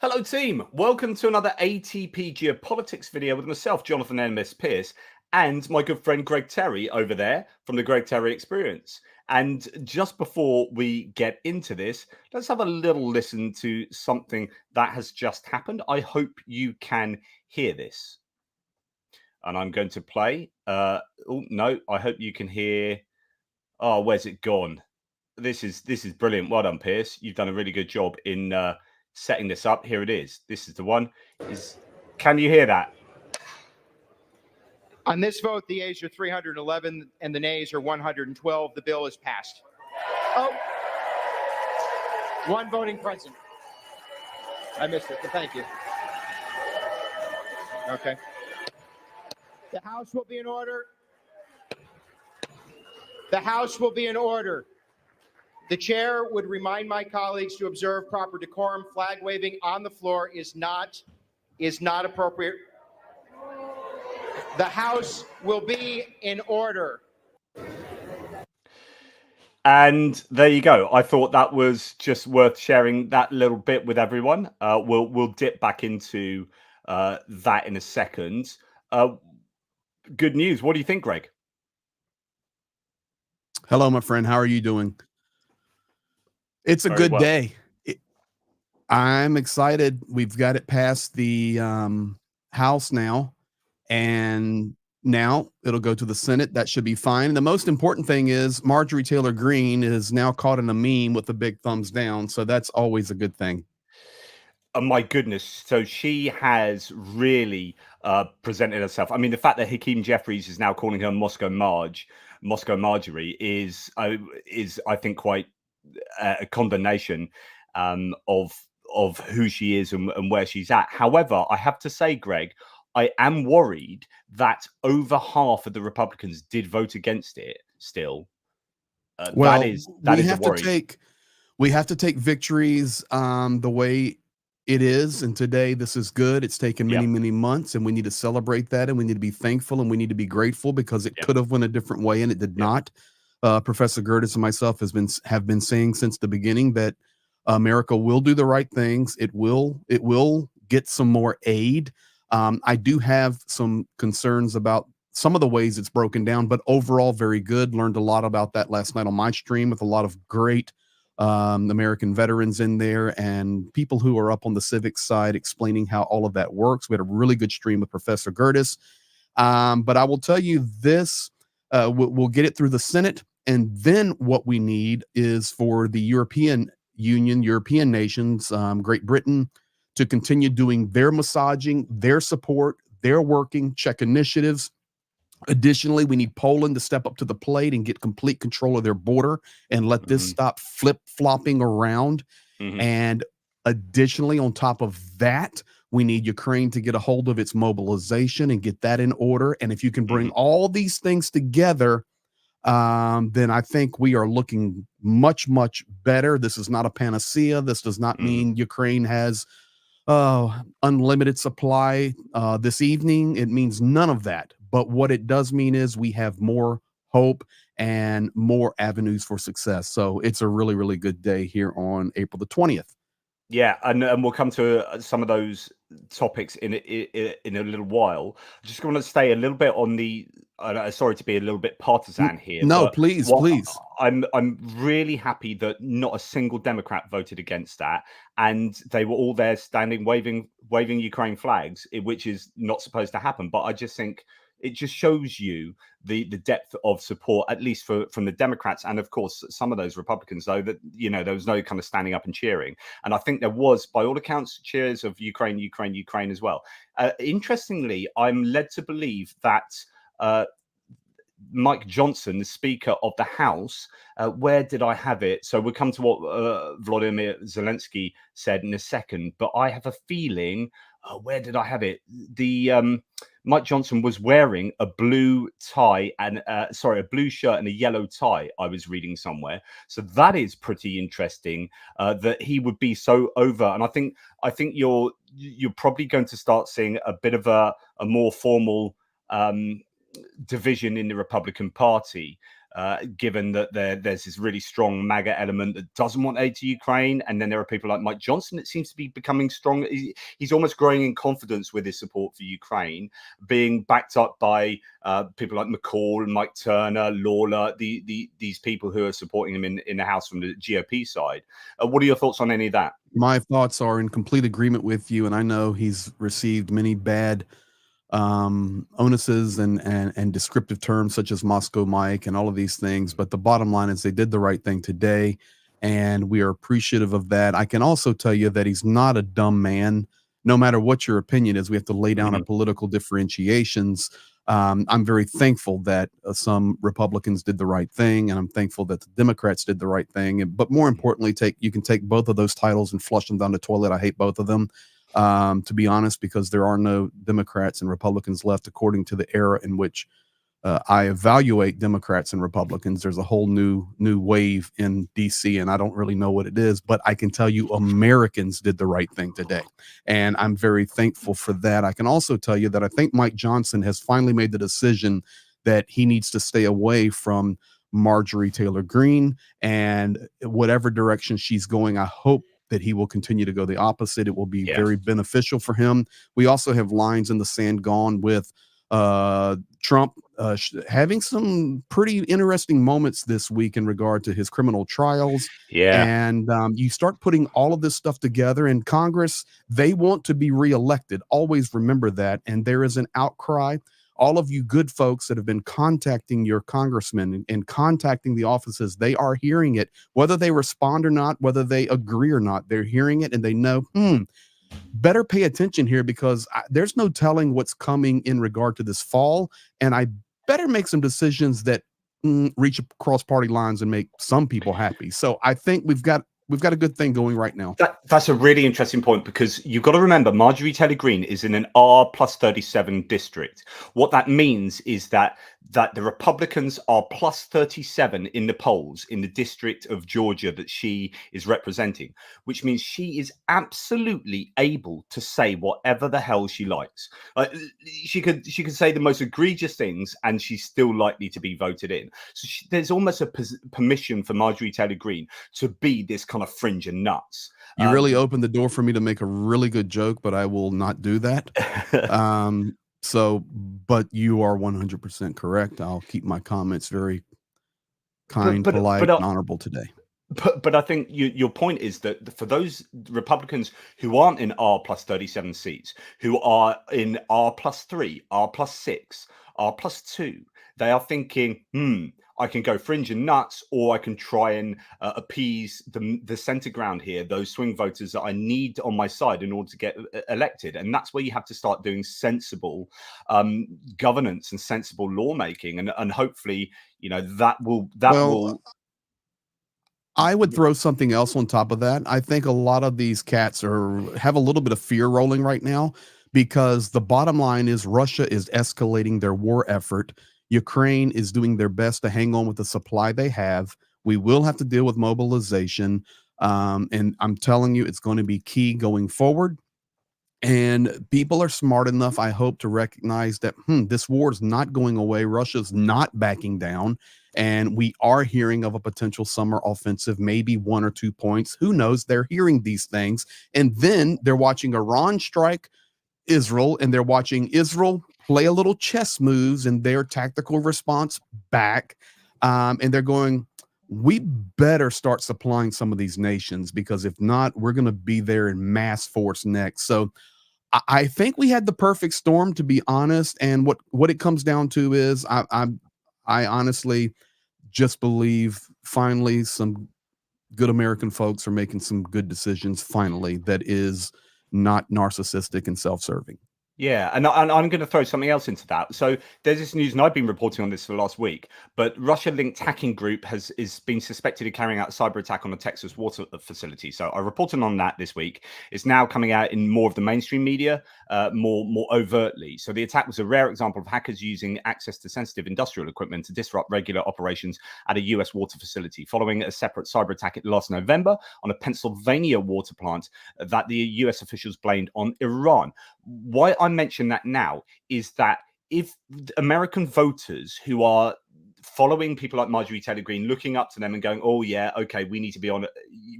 Hello team, welcome to another ATP Geopolitics video with myself, Jonathan M.S. Pierce, and my good friend Greg Terry over there from the Greg Terry Experience. And just before we get into this, let's have a little listen to something that has just happened. I hope you can hear this. And I'm going to play. Oh no, I hope you can hear. Oh, where's it gone? This is brilliant. Well done, Pierce. You've done a really good job in setting this up. Here it is. This is the one. Can you hear that? On this vote, the ayes are 311 and the nays are 112. The bill is passed. Oh, one voting present. I missed it, but thank you. Okay. The House will be in order. The House will be in order. The chair would remind my colleagues to observe proper decorum. Flag waving on the floor is not appropriate. The House will be in order. And there you go. I thought that was just worth sharing that little bit with everyone. We'll dip back into that in a second. Good news. What do you think, Greg? Hello, my friend. How are you doing? It's a Very good well. day. I'm excited. We've got it past the House now, and now it'll go to the Senate. That should be fine. And the most important thing is Marjorie Taylor Greene is now caught in a meme with a big thumbs down. So that's always a good thing. Oh, my goodness. So she has really presented herself. I mean, the fact that Hakeem Jeffries is now calling her Moscow Marjorie is I think quite a condemnation of who she is and where she's at. However, I have to say, Greg, I am worried that over half of the Republicans did vote against it still. Well, that is a worry. We have to take victories the way it is. And today, this is good. It's taken many months, and we need to celebrate that. And we need to be thankful, and we need to be grateful, because it could have went a different way, and it did not. Professor Gerdes and myself have been saying since the beginning that America will do the right things. It will get some more aid. I do have some concerns about some of the ways it's broken down, but overall very good. Learned a lot about that last night on my stream with a lot of great American veterans in there and people who are up on the civics side explaining how all of that works. We had a really good stream with Professor Gerdes. But I will tell you this, we'll get it through the Senate. And then what we need is for the European Union, European nations, Great Britain, to continue doing their massaging, their support, their working, check initiatives. Additionally, we need Poland to step up to the plate and get complete control of their border and let this stop flip-flopping around. And additionally, on top of that, we need Ukraine to get a hold of its mobilization and get that in order. And if you can bring all these things together, then I think we are looking much better. This is not a panacea. This does not mean Ukraine has unlimited supply this evening. It means none of that. But what it does mean is we have more hope and more avenues for success. So it's a really good day here on April the 20th. Yeah, and we'll come to some of those topics in a little while. I just want to stay a little bit on the. Sorry to be a little bit partisan here. No, but please. I'm really happy that not a single Democrat voted against that, and they were all there standing, waving Ukraine flags, which is not supposed to happen. But I just think it just shows you the depth of support, at least from the Democrats, and of course some of those Republicans, though, that there was no kind of standing up and cheering. And I think there was, by all accounts, cheers of Ukraine as well. Interestingly, I'm led to believe that Mike Johnson, the Speaker of the House, where did I have it? So we'll come to what Volodymyr Zelensky said in a second, but I have a feeling, where did I have it? The Mike Johnson was wearing a blue tie and a blue shirt and a yellow tie. I was reading somewhere, so that is pretty interesting that he would be so over. And I think you're probably going to start seeing a bit of a more formal division in the Republican Party given that there's this really strong MAGA element that doesn't want aid to Ukraine. And then there are people like Mike Johnson that seems to be becoming strong. He's almost growing in confidence with his support for Ukraine, being backed up by people like McCall, Mike Turner, Lawler, these people who are supporting him in the House from the GOP side. What are your thoughts on any of that? My thoughts are in complete agreement with you, and I know he's received many bad onuses and descriptive terms such as Moscow Mike and all of these things, but the bottom line is they did the right thing today, and we are appreciative of that. I can also tell you that he's not a dumb man. No matter what your opinion is, we have to lay down our political differentiations. I'm very thankful that some Republicans did the right thing, and I'm thankful that the Democrats did the right thing. But more importantly, you can take both of those titles and flush them down the toilet. I hate both of them, to be honest, because there are no Democrats and Republicans left, according to the era in which I evaluate Democrats and Republicans. There's a whole new wave in DC, and I don't really know what it is, but I can tell you Americans did the right thing today, and I'm very thankful for that. I can also tell you that I think Mike Johnson has finally made the decision that he needs to stay away from Marjorie Taylor Greene, and whatever direction she's going, I hope that he will continue to go the opposite. It will be very beneficial for him. We also have lines in the sand gone with Trump having some pretty interesting moments this week in regard to his criminal trials. And you start putting all of this stuff together, and Congress, they want to be reelected. Always remember that. And there is an outcry. All of you good folks that have been contacting your congressmen and contacting the offices, they are hearing it, whether they respond or not, whether they agree or not, they're hearing it, and they know, better pay attention here, because there's no telling what's coming in regard to this fall, and I better make some decisions that reach across party lines and make some people happy. So I think we've got a good thing going right now. That's a really interesting point, because you've got to remember Marjorie Taylor Greene is in an R+37 district. What that means is that the Republicans are +37 in the polls in the district of Georgia that she is representing, which means she is absolutely able to say whatever the hell she likes. She could say the most egregious things, and she's still likely to be voted in. So there's almost a permission for Marjorie Taylor Greene to be this kind of fringe and nuts. You really opened the door for me to make a really good joke, but I will not do that. But you are 100% correct. I'll keep my comments very kind, polite, and honorable today. But I think your point is that for those Republicans who aren't in R+37 seats, who are in R+3, R+6, R+2, they are thinking, I can go fringe and nuts, or I can try and appease the center ground here, those swing voters that I need on my side in order to get elected. And that's where you have to start doing sensible governance and sensible lawmaking, and hopefully, that will. I would throw something else on top of that. I think a lot of these cats have a little bit of fear rolling right now, because the bottom line is Russia is escalating their war effort. Ukraine is doing their best to hang on with the supply they have. We will have to deal with mobilization. And I'm telling you, it's going to be key going forward. And people are smart enough, I hope, to recognize that this war is not going away. Russia's not backing down. And we are hearing of a potential summer offensive, maybe 1 or 2 points. Who knows? They're hearing these things. And then they're watching Iran strike Israel, and they're watching Israel play a little chess moves in their tactical response back. And they're going, we better start supplying some of these nations, because if not, we're going to be there in mass force next. So I think we had the perfect storm, to be honest. And what it comes down to is I honestly just believe finally some good American folks are making some good decisions finally that is not narcissistic and self-serving. Yeah, and I'm going to throw something else into that. So there's this news, and I've been reporting on this for the last week, but Russia-linked hacking group is been suspected of carrying out a cyber attack on a Texas water facility. So I reported on that this week. It's now coming out in more of the mainstream media, more overtly. So the attack was a rare example of hackers using access to sensitive industrial equipment to disrupt regular operations at a U.S. water facility, following a separate cyber attack last November on a Pennsylvania water plant that the U.S. officials blamed on Iran. Why I mention that now is that if American voters who are following people like Marjorie Taylor Greene, looking up to them and going, oh, yeah, okay, we need to be on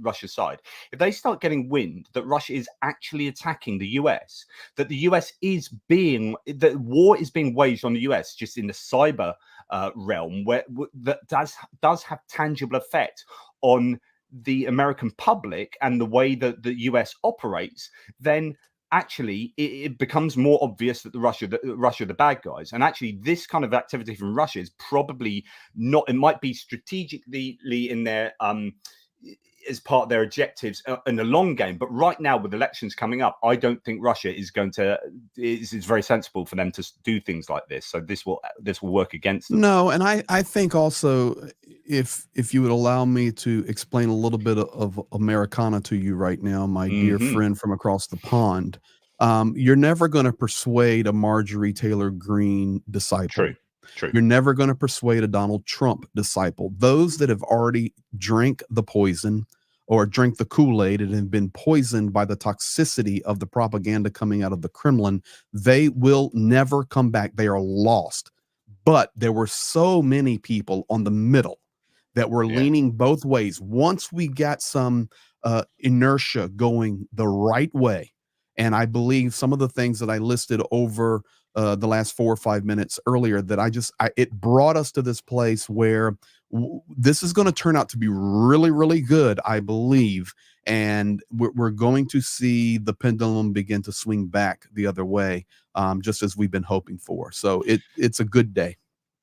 Russia's side. If they start getting wind that Russia is actually attacking the US, that the US is that war is being waged on the US just in the cyber realm, where that does have tangible effect on the American public and the way that the US operates, then actually it becomes more obvious that Russia are the bad guys. And actually this kind of activity from Russia is probably not, it might be strategically in their as part of their objectives in the long game, but right now with elections coming up, I don't think Russia is going to. It's very sensible for them to do things like this. So this will work against them. No, and I think also, if you would allow me to explain a little bit of Americana to you right now, my dear friend from across the pond, you're never going to persuade a Marjorie Taylor Greene disciple. True. You're never going to persuade a Donald Trump disciple. Those that have already drank the poison or drink the Kool-Aid and have been poisoned by the toxicity of the propaganda coming out of the Kremlin, they will never come back. They are lost. But there were so many people on the middle that were leaning both ways. Once we got some inertia going the right way, and I believe some of the things that I listed over the last 4 or 5 minutes earlier, that it brought us to this place where this is going to turn out to be really, really good, I believe. And we're going to see the pendulum begin to swing back the other way, just as we've been hoping for. So it's a good day.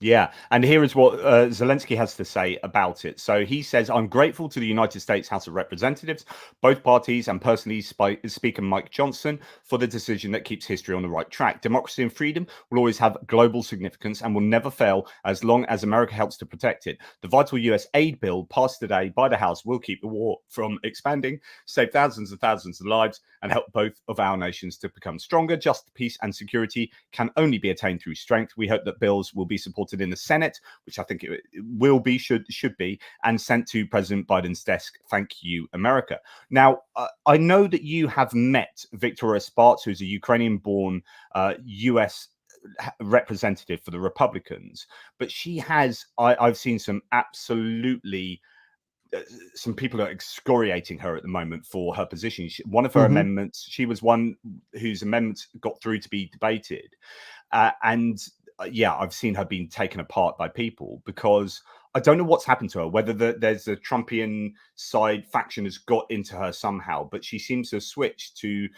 Yeah, and here is what Zelensky has to say about it. So he says, I'm grateful to the United States House of Representatives, both parties, and personally Speaker Mike Johnson for the decision that keeps history on the right track. Democracy and freedom will always have global significance and will never fail as long as America helps to protect it. The vital US aid bill passed today by the House will keep the war from expanding, save thousands and thousands of lives, and help both of our nations to become stronger. Just peace and security can only be attained through strength. We hope that bills will be supported in the Senate, which I think it will be, should be, and sent to President Biden's desk. Thank you, America. Now, I know that you have met Victoria Spartz, who's a Ukrainian-born US representative for the Republicans, but she has, I've seen some absolutely some people are excoriating her at the moment for her position. One of her amendments, she was one whose amendments got through to be debated. Yeah, I've seen her being taken apart by people because I don't know what's happened to her, whether there's a Trumpian side faction has got into her somehow, but she seems to have switched to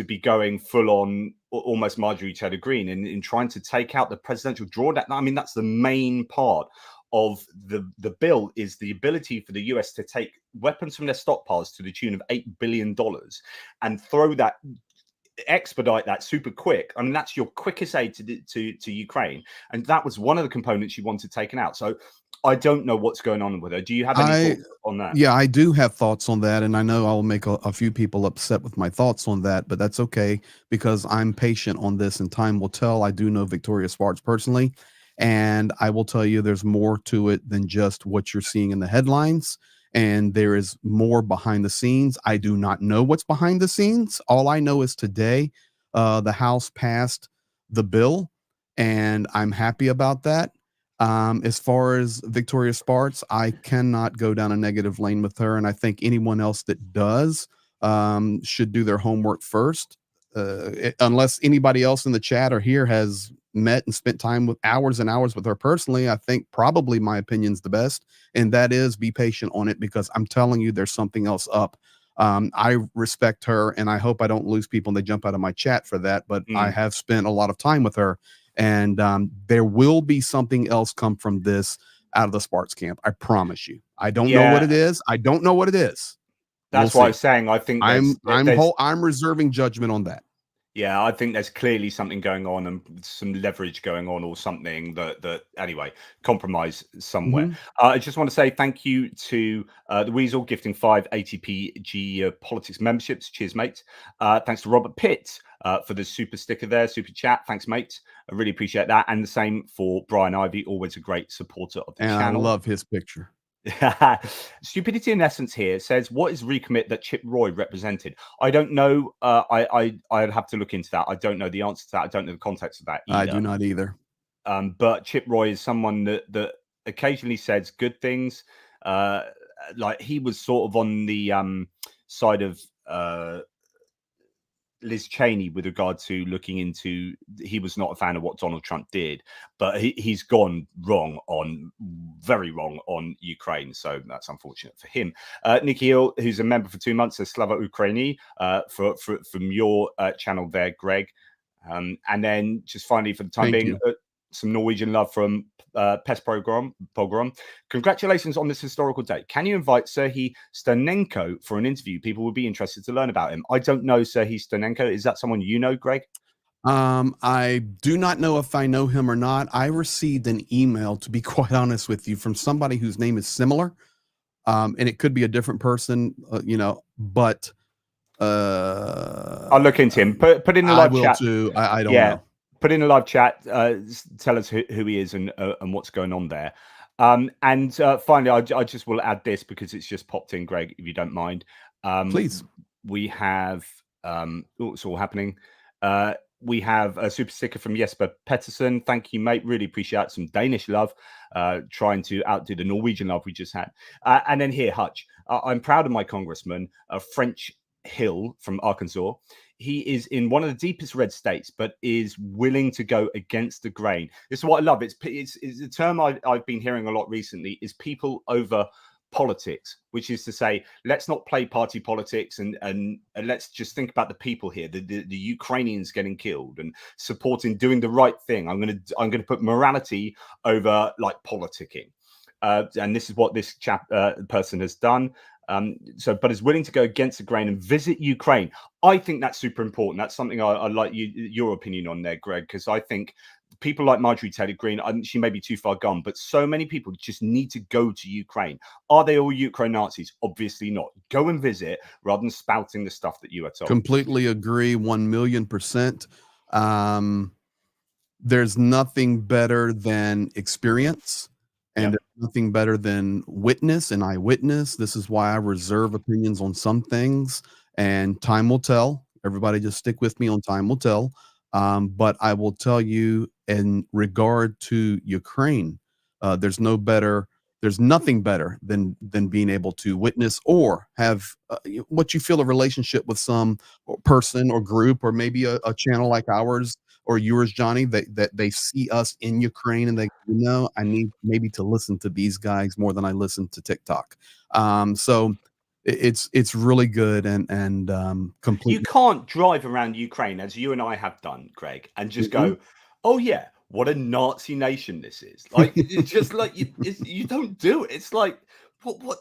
be going full on almost Marjorie Taylor Greene in trying to take out the presidential drawdown. I mean, that's the main part of the bill, is the ability for the US to take weapons from their stockpiles to the tune of $8 billion and throw that, expedite that super quick. I mean, that's your quickest aid to Ukraine, and that was one of the components you wanted taken out. So I don't know what's going on with her. Do you have any thoughts on that? Yeah, I do have thoughts on that, and I know I'll make a few people upset with my thoughts on that, but that's okay because I'm patient on this, and time will tell. I do know Victoria Spartz personally, and I will tell you there's more to it than just what you're seeing in the headlines. And there is more behind the scenes. I do not know what's behind the scenes. All I know is today, the House passed the bill, and I'm happy about that. As far as Victoria Spartz, I cannot go down a negative lane with her, and I think anyone else that does should do their homework first. Unless anybody else in the chat or here has met and spent time with hours and hours with her personally, I think probably my opinion's the best, and that is be patient on it, because I'm telling you there's something else up. I respect her, and I hope I don't lose people and they jump out of my chat for that, but I have spent a lot of time with her, and there will be something else come from this out of the Spartz camp. I promise you. I don't know what it is. I don't know what it is. That's why I was saying I think I'm reserving judgment on that. Yeah, I think there's clearly something going on and some leverage going on, or something that anyway, compromise somewhere. I just want to say thank you to the Weasel gifting 5 ATP Geopolitics memberships. Cheers, mate. Thanks to Robert Pitt for the super sticker there, super chat. Thanks, mate. I really appreciate that. And the same for Brian Ivy, always a great supporter of the channel. I love his picture. Stupidity in Essence here says, what is recommit that Chip Roy represented? I don't know. I'd have to look into that. I don't know the answer to that. I don't know the context of that either. I do not either. But Chip Roy is someone that occasionally says good things. Like he was sort of on the side of Liz Cheney with regard to looking into, he was not a fan of what Donald Trump did, but he's gone very wrong on Ukraine. So that's unfortunate for him. Nikki Hill, who's a member for 2 months, says Slava Ukraini from your channel there, Greg. And then just finally, for the time being, some Norwegian love from Pest Pogrom. Congratulations on this historical date. Can you invite Serhiy Sternenko for an interview? People would be interested to learn about him. I don't know Serhiy Sternenko. Is that someone you know, Greg? I do not know if I know him or not. I received an email, to be quite honest with you, from somebody whose name is similar. And it could be a different person, but I'll look into him. Put in the live chat. Too. I don't know. Put in a live chat. Tell us who he is and what's going on there. And finally, I just will add this because it's just popped in, Greg, if you don't mind. Please. We have it's all happening. We have a super sticker from Jesper Pettersson. Thank you, mate. Really appreciate some Danish love, trying to outdo the Norwegian love we just had. And then here, Hutch. I'm proud of my congressman, French Hill from Arkansas. He is in one of the deepest red states, but is willing to go against the grain. This is what I love. It's a term I've been hearing a lot recently, is people over politics, which is to say, let's not play party politics and let's just think about the people here, the Ukrainians getting killed, and supporting doing the right thing. I'm gonna put morality over like politicking. And this is what this person has done. But is willing to go against the grain and visit Ukraine. I think that's super important. That's something I like your opinion on there, Greg, because I think people like Marjorie Taylor Greene, she may be too far gone, but so many people just need to go to Ukraine. Are they all Ukraine Nazis? Obviously not. Go and visit rather than spouting the stuff that you are told. Completely agree, 1,000,000%. There's nothing better than experience. And nothing better than witness and eyewitness. This is why I reserve opinions on some things, and time will tell. Everybody just stick with me on time will tell. But I will tell you, in regard to Ukraine, there's nothing better than being able to witness or have what you feel a relationship with some person or group, or maybe a channel like ours or yours, Johnny, that they see us in Ukraine and they, I need maybe to listen to these guys more than I listen to TikTok. So it's really good and complete. You can't drive around Ukraine as you and I have done, Greg, and just go, oh yeah, what a Nazi nation this is. Like, it's just like you don't do it. It's like what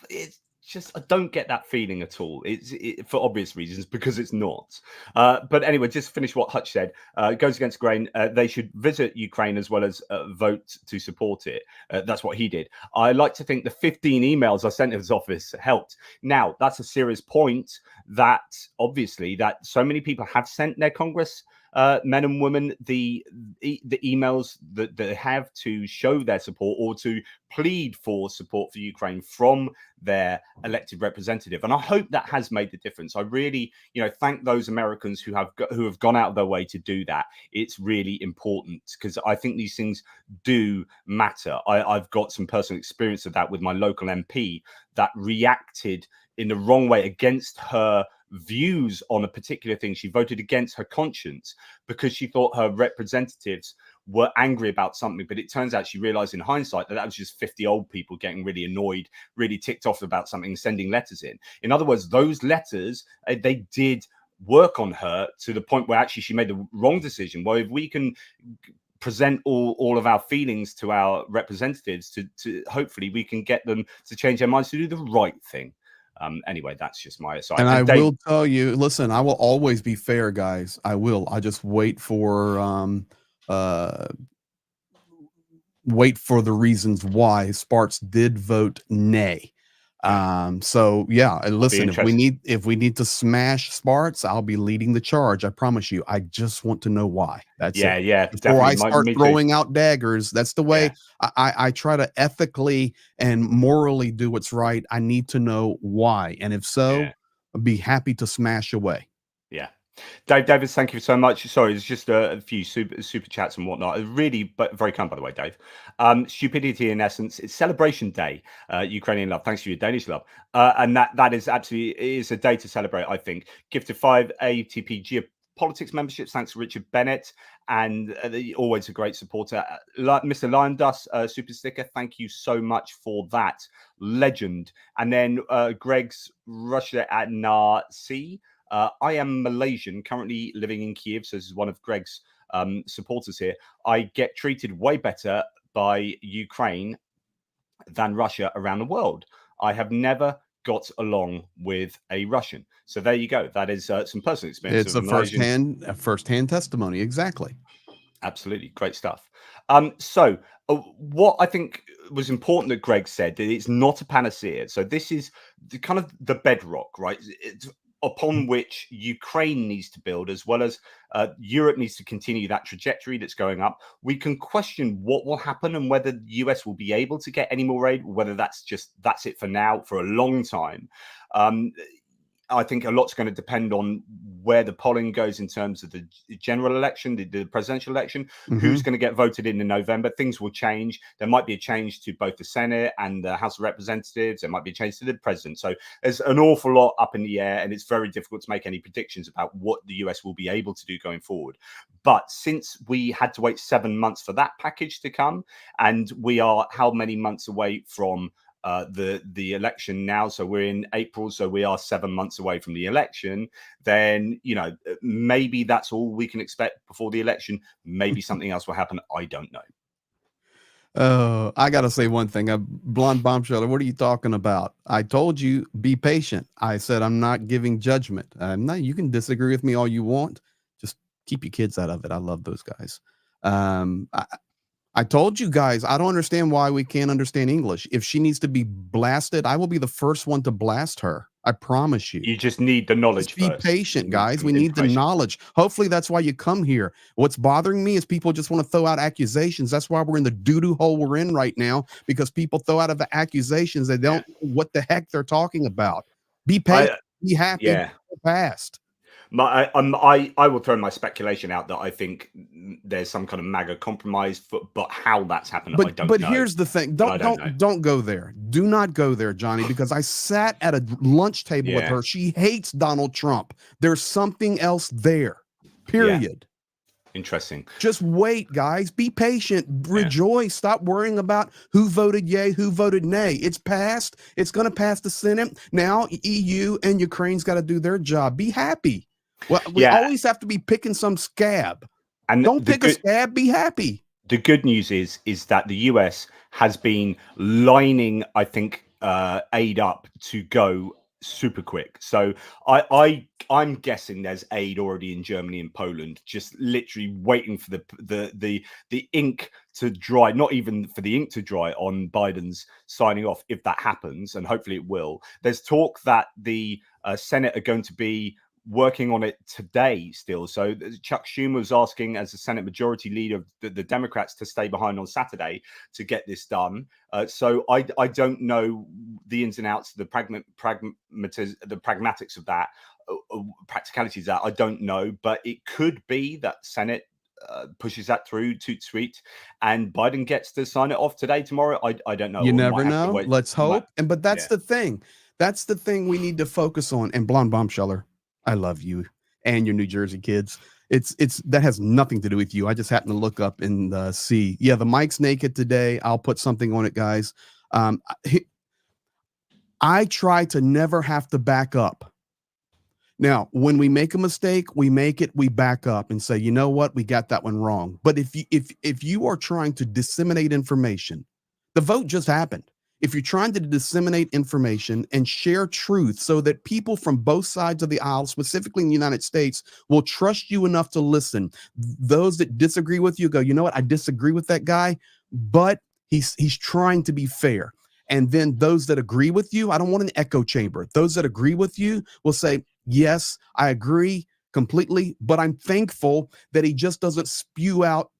it's just, I don't get that feeling at all. It's for obvious reasons, because it's not. But anyway, just to finish what Hutch said, it goes against grain. They should visit Ukraine as well as vote to support it. That's what he did. I like to think the 15 emails I sent to his office helped. Now, that's a serious point, that obviously that so many people have sent their Congress men and women the emails that they have to show their support or to plead for support for Ukraine from their elected representative, and I hope that has made the difference. I really, thank those Americans who have gone out of their way to do that. It's really important, because I think these things do matter. I've got some personal experience of that with my local MP that reacted in the wrong way against her views on a particular thing. She voted against her conscience because she thought her representatives were angry about something, but it turns out she realized in hindsight that was just 50 old people getting really annoyed, really ticked off about something, sending letters in. In other words, those letters, they did work on her to the point where actually she made the wrong decision. Well, if we can present all of our feelings to our representatives, to hopefully we can get them to change their minds to do the right thing. Anyway, that's just my aside. And I will tell you, listen, I will always be fair, guys. I will. I just wait for the reasons why Spartz did vote nay. So yeah, listen, if we need to smash Spartz, I'll be leading the charge. I promise you. I just want to know why. That's it. Yeah. Before I start throwing out daggers, that's the way I try to ethically and morally do what's right. I need to know why, and if so, I'd be happy to smash away. Yeah. Davis, thank you so much. Sorry, it's just a few super chats and whatnot. Really, but very kind, by the way, Dave. Stupidity, in essence, it's Celebration Day. Ukrainian love. Thanks for your Danish love, and that is absolutely is a day to celebrate. I think. Gift of 5 ATP Geopolitics memberships. Thanks to Richard Bennett, and always a great supporter, Mr. Lion Dust super sticker. Thank you so much for that, legend. And then Greg's Russia at Nasi. I am Malaysian, currently living in Kiev. So this is one of Greg's supporters here. I get treated way better by Ukraine than Russia around the world. I have never got along with a Russian. So there you go. That is some personal experience. It's a first-hand testimony. Exactly. Absolutely. Great stuff. So what I think was important that Greg said, that it's not a panacea. So this is kind of the bedrock, right? It's upon which Ukraine needs to build, as well as Europe needs to continue that trajectory that's going up. We can question what will happen and whether the US will be able to get any more aid, whether that's it for now, for a long time. I think a lot's going to depend on where the polling goes in terms of the general election, the presidential election, who's going to get voted in November. Things will change. There might be a change to both the Senate and the House of Representatives. There might be a change to the president. So there's an awful lot up in the air, and it's very difficult to make any predictions about what the US will be able to do going forward. But since we had to wait 7 months for that package to come, and we are how many months away from the election now, so we're in April, so we are 7 months away from the election, then maybe that's all we can expect before the election. Maybe something else will happen. I don't know. I gotta say one thing. Blonde bombshell, what are you talking about? I told you, be patient. I said I'm not giving judgment. You can disagree with me all you want. Just keep your kids out of it. I love those guys. I told you guys, I don't understand why we can't understand English. If she needs to be blasted, I will be the first one to blast her. I promise you. You just need the knowledge. Just be patient, guys. We need the knowledge. Hopefully that's why you come here. What's bothering me is people just want to throw out accusations. That's why we're in the doo-doo hole we're in right now, because people throw out of the accusations. They don't know what the heck they're talking about. Be patient, be happy, past. I will throw my speculation out that I think there's some kind of MAGA compromise, but how that's happened, I don't know. But here's the thing: don't go there. Do not go there, Johnny, because I sat at a lunch table with her. She hates Donald Trump. There's something else there. Period. Interesting. Just wait, guys. Be patient. Rejoice. Stop worrying about who voted yay, who voted nay. It's passed. It's going to pass the Senate. Now EU and Ukraine's got to do their job. Be happy. Well, we always have to be picking some scab. And don't pick a scab, be happy. The good news is that the US has been lining, I think, aid up to go super quick. So I'm guessing there's aid already in Germany and Poland, just literally waiting for the ink to dry, not even for the ink to dry on Biden's signing off, if that happens, and hopefully it will. There's talk that the Senate are going to be working on it today still. So Chuck Schumer was asking, as the Senate Majority Leader of the Democrats, to stay behind on Saturday to get this done. So I don't know the ins and outs, the pragmatics of that, practicalities of that. I don't know, but it could be that Senate pushes that through, toot sweet, and Biden gets to sign it off today, tomorrow. I don't know. You never know. Let's hope. But that's the thing. That's the thing we need to focus on. And Blonde Bombsheller, I love you and your New Jersey kids. It's that has nothing to do with you. I just happened to look up and see. Yeah, the mic's naked today. I'll put something on it, guys. I try to never have to back up. Now, when we make a mistake, we back up and say, you know what, we got that one wrong. But if you are trying to disseminate information, the vote just happened. If you're trying to disseminate information and share truth so that people from both sides of the aisle, specifically in the United States, will trust you enough to listen. Those that disagree with you go, you know what, I disagree with that guy, but he's trying to be fair. And then those that agree with you, I don't want an echo chamber. Those that agree with you will say, yes, I agree completely, but I'm thankful that he just doesn't spew out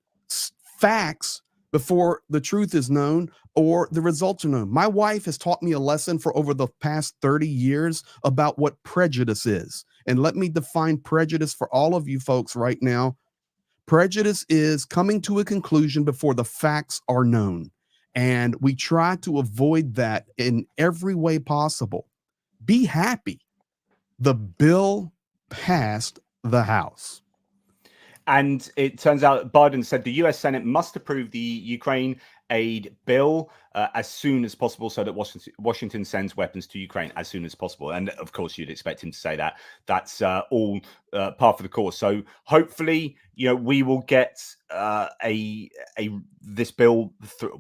facts before the truth is known or the results are known. My wife has taught me a lesson for over the past 30 years about what prejudice is. And let me define prejudice for all of you folks right now. Prejudice is coming to a conclusion before the facts are known. And we try to avoid that in every way possible. Be happy. The bill passed the House. And it turns out Biden said the US Senate must approve the Ukraine aid bill as soon as possible so that Washington sends weapons to Ukraine as soon as possible. And of course, you'd expect him to say that. That's all par for the course. So hopefully, we will get this bill.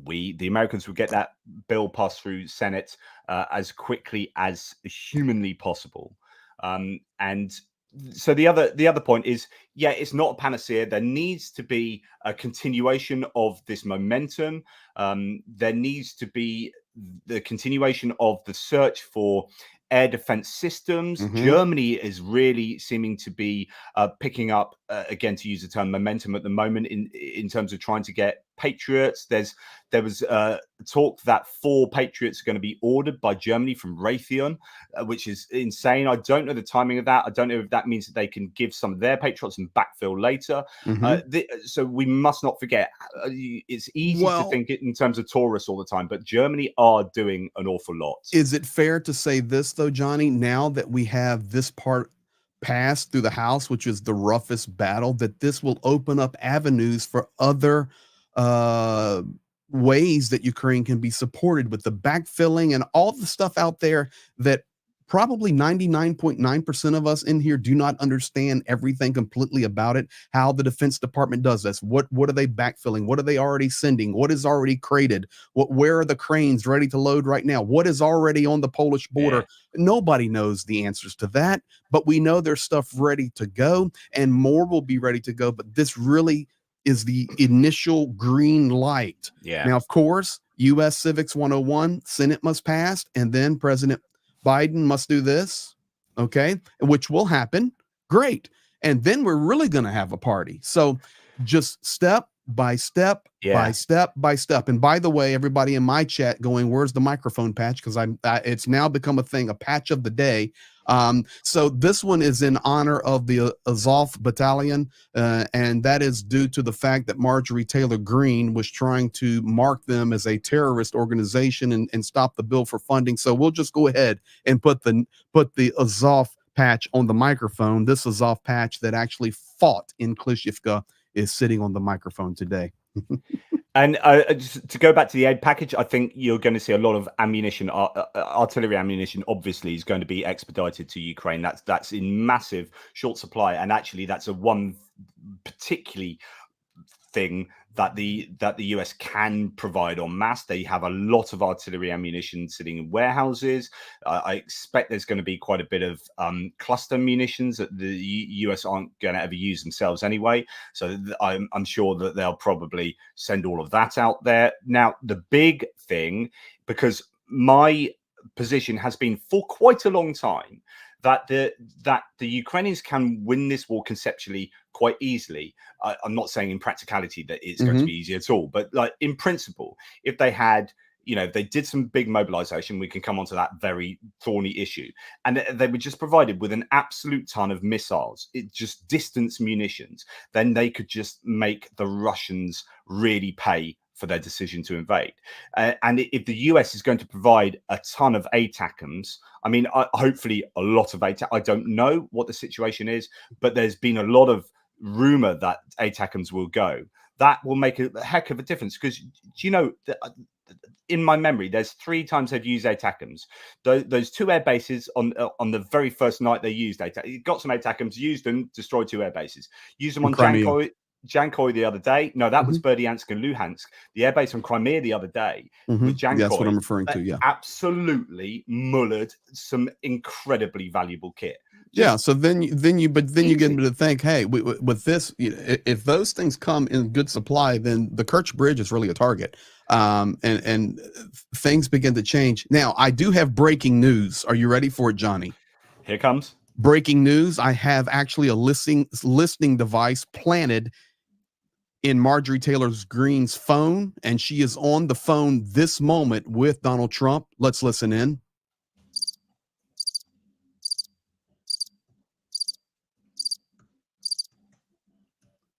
The Americans will get that bill passed through Senate as quickly as humanly possible. And so the other point is, it's not a panacea. There needs to be a continuation of this momentum. There needs to be the continuation of the search for air defense systems. Germany is really seeming to be picking up, again, to use the term momentum at the moment in terms of trying to get Patriots. There was talk that 4 Patriots are going to be ordered by Germany from Raytheon, which is insane. I don't know the timing of that. I don't know if that means that they can give some of their Patriots and backfill later. So we must not forget, it's easy to think it in terms of tourists all the time, but Germany are doing an awful lot. Is it fair to say this, though, Johnny, now that we have this part passed through the House, which is the roughest battle, that this will open up avenues for other ways that Ukraine can be supported with the backfilling and all the stuff out there that probably 99.9% of us in here do not understand everything completely about it, how the Defense Department does this. What are they backfilling? What are they already sending? What is already crated? Where are the cranes ready to load right now? What is already on the Polish border? Nobody knows the answers to that, but we know there's stuff ready to go and more will be ready to go. But this really is the initial green light. Now, of course, U.S. Civics 101, Senate must pass, and then President Biden must do this, okay, which will happen. Great. And then we're really going to have a party. So just step by step, by step by step. And by the way, everybody in my chat going, where's the microphone patch? Because it's now become a thing, a patch of the day. So this one is in honor of the Azov Battalion, and that is due to the fact that Marjorie Taylor Greene was trying to mark them as a terrorist organization and stop the bill for funding. So we'll just go ahead and put the Azov patch on the microphone. This Azov patch that actually fought in Klishivka is sitting on the microphone today. And just to go back to the aid package, I think you're going to see a lot of ammunition, artillery ammunition, obviously, is going to be expedited to Ukraine. That's in massive short supply. And actually, that's one particularly thing that the US can provide en masse. They have a lot of artillery ammunition sitting in warehouses. I expect there's going to be quite a bit of cluster munitions that the US aren't going to ever use themselves anyway. So I'm sure that they'll probably send all of that out there. Now, the big thing, because my position has been for quite a long time, that the Ukrainians can win this war conceptually quite easily. I'm not saying in practicality that it's going to be easy at all, but like in principle, if they had, if they did some big mobilization, we can come on to that very thorny issue, and they were just provided with an absolute ton of missiles, just distance munitions, then they could just make the Russians really pay for their decision to invade. And if the US is going to provide a ton of ATACMS, I mean, hopefully a lot of ATACMS, I don't know what the situation is, but there's been a lot of rumor that ATACMS will go. That will make a heck of a difference, because, in my memory, there's 3 times they've used ATACMS. Those 2 air bases on the very first night they used ATACMS, got some ATACMS, used them, destroyed 2 air bases, used them on Jankoy the other day. No, that was Berdyansk and Luhansk. The airbase on Crimea the other day with Jankoy. That's what I'm referring to. Yeah, absolutely mullered some incredibly valuable kit. So then you get into think, hey, with this, if those things come in good supply, then the Kerch Bridge is really a target, and things begin to change. Now, I do have breaking news. Are you ready for it, Johnny? Here comes breaking news. I have actually a listening device planted in Marjorie Taylor Greene's phone, and she is on the phone this moment with Donald Trump. Let's listen in.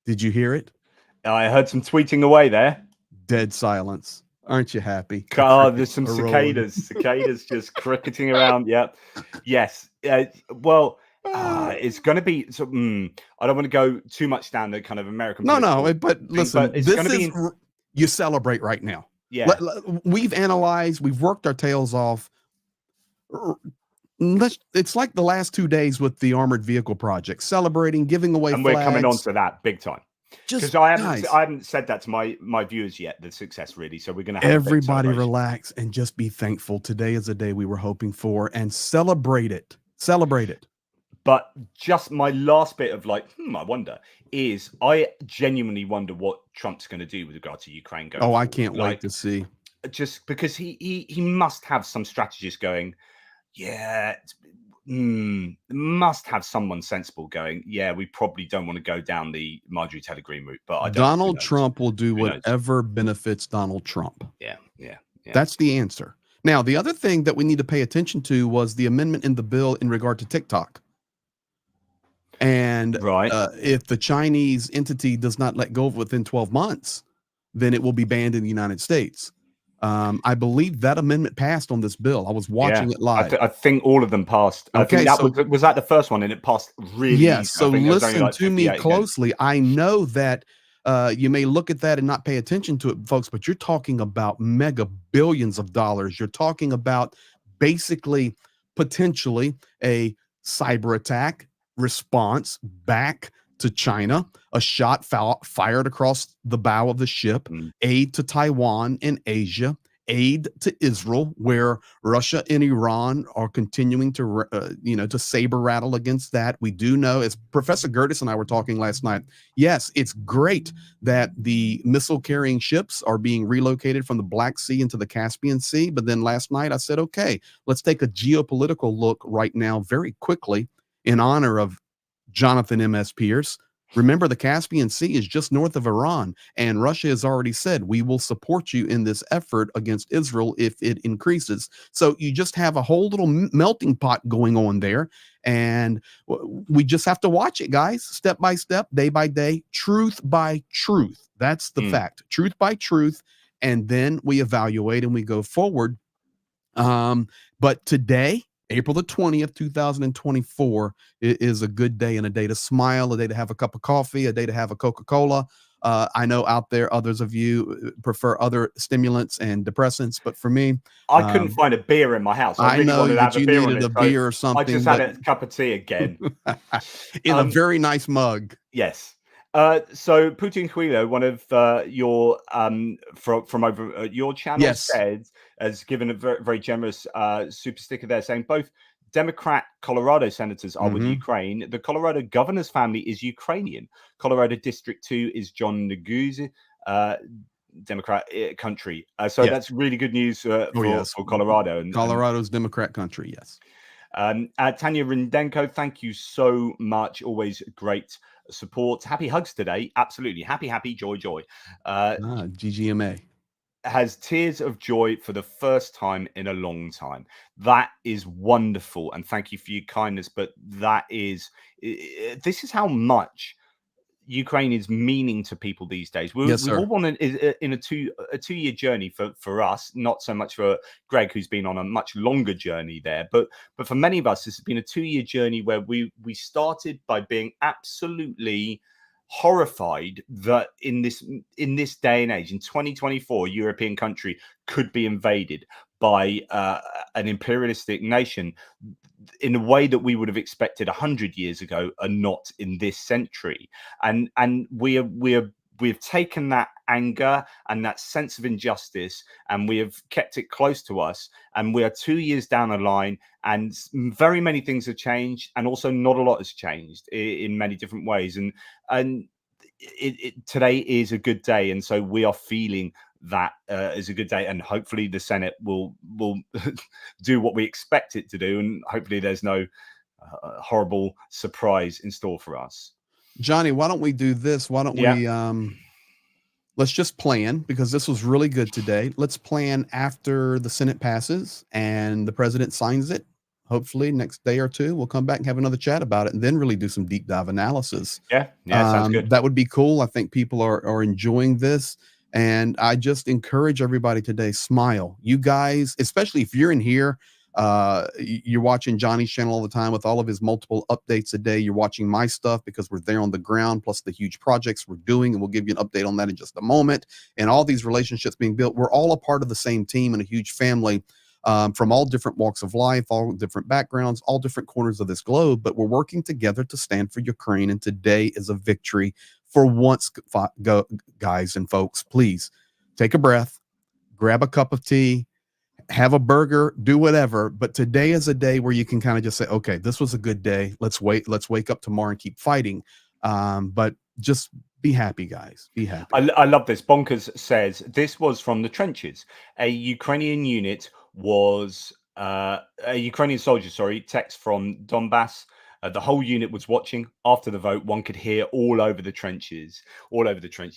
Did you hear it? I heard some tweeting away there. Dead silence. Aren't you happy? Oh, there's some cicadas just cricketing around. Yep. Yes. Well, it's going to be. So, I don't want to go too much down the kind of American. But listen, but it's this going to is be. You celebrate right now. Yeah. We've analyzed. We've worked our tails off. It's like the last 2 days with the armored vehicle project, celebrating, giving away and flags. We're coming on to that big time. Because I haven't said that to my viewers yet, the success really. So we're going to have everybody relax and just be thankful. Today is a day we were hoping for, and celebrate it. Celebrate it. But just my last bit of like, I wonder, is I genuinely wonder what Trump's going to do with regard to Ukraine going forward. I can't wait to see. Just because he must have some strategist going, must have someone sensible going, we probably don't want to go down the Marjorie Taylor Greene route. But Donald Trump will do whatever benefits Donald Trump. Yeah. That's the answer. Now, the other thing that we need to pay attention to was the amendment in the bill in regard to TikTok. And if the Chinese entity does not let go of it within 12 months, then it will be banned in the United States. I believe that amendment passed on this bill. I was watching it live. I think all of them passed. Okay, I think was that the first one, and it passed really. Yes. So listen to me closely. I know that you may look at that and not pay attention to it, folks, but you're talking about mega billions of dollars. You're talking about basically potentially a cyber attack response back to China, a shot fired across the bow of the ship, aid to Taiwan and Asia, aid to Israel, where Russia and Iran are continuing to, to saber rattle against that. We do know, as Professor Gertis and I were talking last night, yes, it's great that the missile carrying ships are being relocated from the Black Sea into the Caspian Sea. But then last night I said, okay, let's take a geopolitical look right now very quickly in honor of Jonathan M.S. Pierce. Remember, the Caspian Sea is just north of Iran, and Russia has already said, we will support you in this effort against Israel if it increases. So you just have a whole little melting pot going on there, and we just have to watch it, guys, step by step, day by day, truth by truth. That's the fact, truth by truth, and then we evaluate and we go forward. But today, April the 20th, 2024 is a good day, and a day to smile, a day to have a cup of coffee, a day to have a Coca-Cola. I know out there, others of you prefer other stimulants and depressants, but for me, I couldn't find a beer in my house. I really wanted to have a beer on it, beer or something. I just had a cup of tea again. In a very nice mug. Yes. So Putin Huilo, one of your from over your channel, said, has given a very, very generous super sticker there, saying both Democrat Colorado senators are with Ukraine. The Colorado governor's family is Ukrainian. Colorado District 2 is John Neguse, Democrat country. So that's really good news for Colorado. And Colorado's Democrat country, yes. Tanya Rindenko, thank you so much. Always great support. Happy hugs today. Absolutely. Happy, joy. GGMA. Has tears of joy for the first time in a long time. That is wonderful. And thank you for your kindness. But this is how much Ukraine is meaning to people these days. We all want in a two-year journey for us, not so much for Greg, who's been on a much longer journey there, but for many of us, this has been a 2-year journey where we started by being absolutely horrified that in this day and age, in 2024, a European country could be invaded by an imperialistic nation in a way that we would have expected 100 years ago, and not in this century. And we've taken that anger and that sense of injustice, and we have kept it close to us. And we are 2 years down the line, and very many things have changed, and also not a lot has changed in many different ways. And today is a good day, and so we are feeling that is a good day, and hopefully the Senate will do what we expect it to do, and hopefully there's no horrible surprise in store for us. Johnny, why don't we do this? Why don't we let's just plan, because this was really good today. Let's plan after the Senate passes and the president signs it. Hopefully next day or two, we'll come back and have another chat about it, and then really do some deep dive analysis. Yeah, sounds good. That would be cool. I think people are enjoying this. And I just encourage everybody today, smile. You guys, especially if you're in here, you're watching Johnny's channel all the time with all of his multiple updates a day. You're watching my stuff because we're there on the ground, plus the huge projects we're doing. And we'll give you an update on that in just a moment. And all these relationships being built. We're all a part of the same team and a huge family. From all different walks of life, all different backgrounds, all different corners of this globe, but we're working together to stand for Ukraine. And today is a victory for once. Guys and folks, please take a breath, grab a cup of tea, have a burger, do whatever. But today is a day where you can kind of just say, okay, this was a good day. Let's wake up tomorrow and keep fighting. But just be happy, guys. Be happy. I love this. Bonkers says this was from the trenches. A Ukrainian unit was a Ukrainian soldier, text from Donbass. The whole unit was watching. After the vote, one could hear all over the trenches.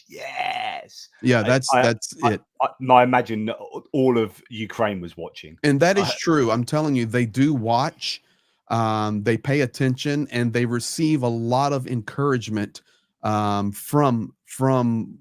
Yes. Yeah, that's it. I imagine all of Ukraine was watching. And that is true. I'm telling you, they do watch. They pay attention, and they receive a lot of encouragement from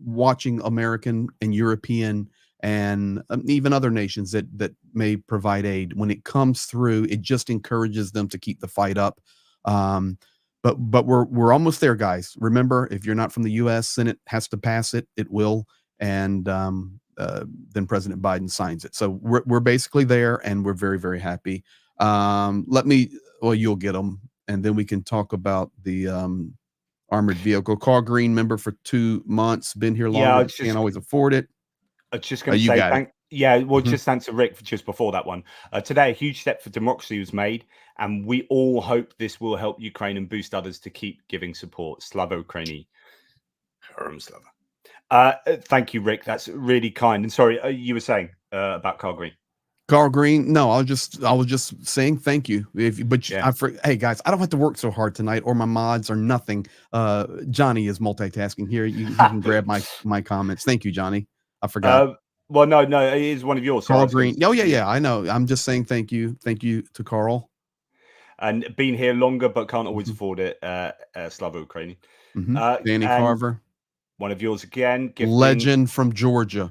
watching American and European and even other nations that may provide aid. When it comes through, it just encourages them to keep the fight up. But we're almost there, guys. Remember, if you're not from the U.S., Senate has to pass it. It will, and then President Biden signs it. So we're basically there, and we're very, very happy. You'll get them, and then we can talk about the armored vehicle. Carl Green, member for 2 months, been here longer. Can't always afford it. I was just going to say, just thanks to Rick for just before that one. Today, a huge step for democracy was made, and we all hope this will help Ukraine and boost others to keep giving support. Slava Ukraini. Thank you, Rick. That's really kind. And sorry, you were saying about Carl Green. Carl Green. No, I was just saying thank you. Hey guys, I don't have to work so hard tonight, or my mods or nothing. Johnny is multitasking here. You can grab my comments. Thank you, Johnny. I forgot. Well, no, it is one of yours. Carl Green. Oh, yeah, I know. I'm just saying thank you. Thank you to Carl. And been here longer, but can't always afford it. Slava Ukraini. Danny Carver. One of yours again. Legend from Georgia.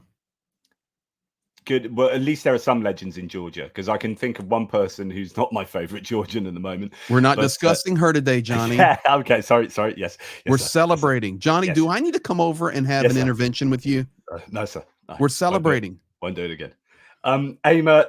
Good. Well, at least there are some legends in Georgia, because I can think of one person who's not my favorite Georgian at the moment. We're not discussing her today, Johnny. Yeah, okay. Sorry. Yes. We're celebrating. Johnny, do I need to come over and have an intervention with you? No, sir. No, we're celebrating. Won't do it again. Aimer,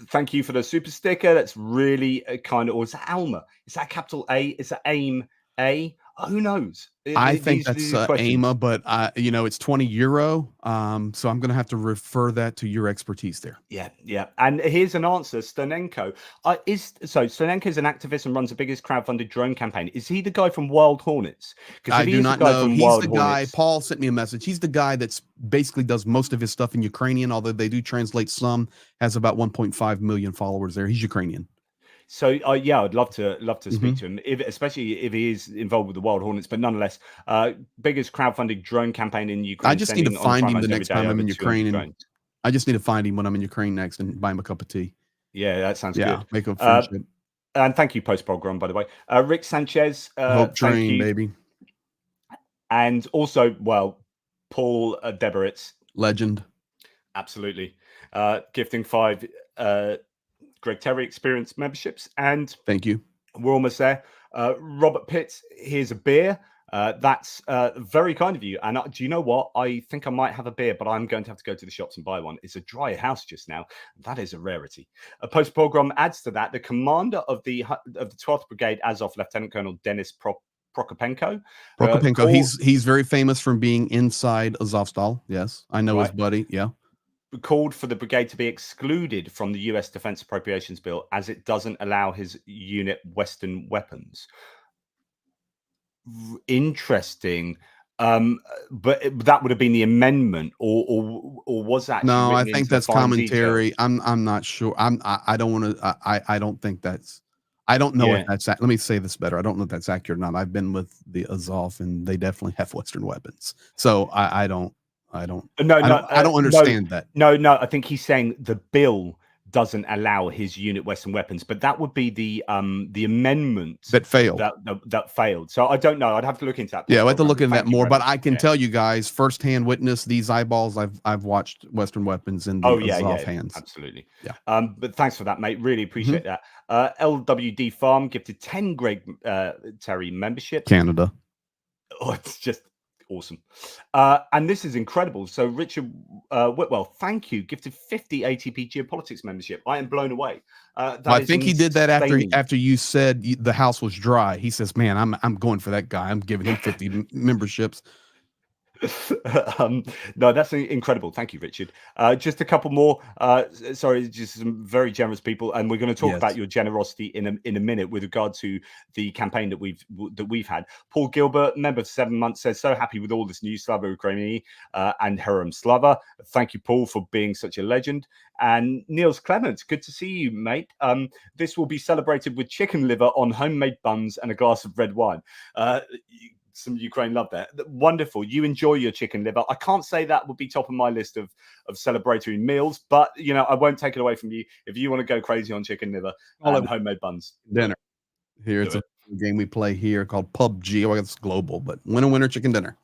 thank you for the super sticker. That's really kind of, or is that Alma? Is that capital A? Is that AIM A? Who knows? I think that's AIMA, but it's €20. So I'm going to have to refer that to your expertise there. Yeah. And here's an answer. Stonenko Stonenko is an activist and runs the biggest crowdfunded drone campaign. Is he the guy from Wild Hornets? I do not know. He's the guy. Paul sent me a message. He's the guy that's basically does most of his stuff in Ukrainian, although they do translate some. Has about 1.5 million followers there. He's Ukrainian. So I'd love to speak to him, especially if he is involved with the Wild Hornets. But nonetheless, biggest crowdfunded drone campaign in Ukraine. I just need to find him the next time I'm in Ukraine. I just need to find him when I'm in Ukraine next and buy him a cup of tea. Yeah, that sounds good. Make a friendship. And thank you, Post Program, by the way. Rick Sanchez. Hope Train, baby. And also, Paul Deberitz. Legend. Absolutely. Gifting 5 Greg Terry Experience memberships. And thank you. We're almost there. Robert Pitts, here's a beer. That's very kind of you. And do you know what? I think I might have a beer, but I'm going to have to go to the shops and buy one. It's a dry house just now. That is a rarity. A post-program adds to that. The commander of the 12th Brigade Azov, Lieutenant Colonel Denis Prokopenko. He's very famous from being inside Azovstal. Yes, I know his buddy. Yeah. Called for the brigade to be excluded from the U.S. Defense Appropriations Bill as it doesn't allow his unit Western weapons. Interesting. But that would have been the amendment, or was that? No, I think that's commentary. Details. I'm not sure. I don't want to. I don't think that's. I don't know if that's. Let me say this better. I don't know if that's accurate or not. I've been with the Azov, and they definitely have Western weapons. So I don't. I don't No, I don't understand that. No, I think he's saying the bill doesn't allow his unit Western weapons, but that would be the amendment That failed. that failed. So I don't know. I'd have to look into that. Yeah, I have to look into that more. But much. I can tell you guys, firsthand witness, these eyeballs. I've watched Western weapons in the Azov hands. Absolutely. Yeah. But thanks for that, mate. Really appreciate that. LWD Farm gifted 10 Greg Terry memberships. Canada. Oh, it's just awesome. And this is incredible. So Richard Whitwell, thank you, gifted 50 ATP Geopolitics membership. I am blown away. I think he did that after you said the house was dry. He says, man, I'm going for that guy. I'm giving him 50 memberships. No, that's incredible. Thank you, Richard. Just a couple more. Sorry, just some very generous people, and we're going to talk about your generosity in a minute with regard to the campaign that we've had. Paul Gilbert, member for 7 months, says so happy with all this news, Slava Ukraini and Herem Slava. Thank you, Paul, for being such a legend. And Niels Clements, good to see you, mate. This will be celebrated with chicken liver on homemade buns and a glass of red wine. Some Ukraine love there. Wonderful. You enjoy your chicken liver. I can't say that would be top of my list of celebratory meals, but I won't take it away from you if you want to go crazy on chicken liver and homemade buns. Dinner. Here it's a game we play here called PUBG. Well, it's global, but winner chicken dinner.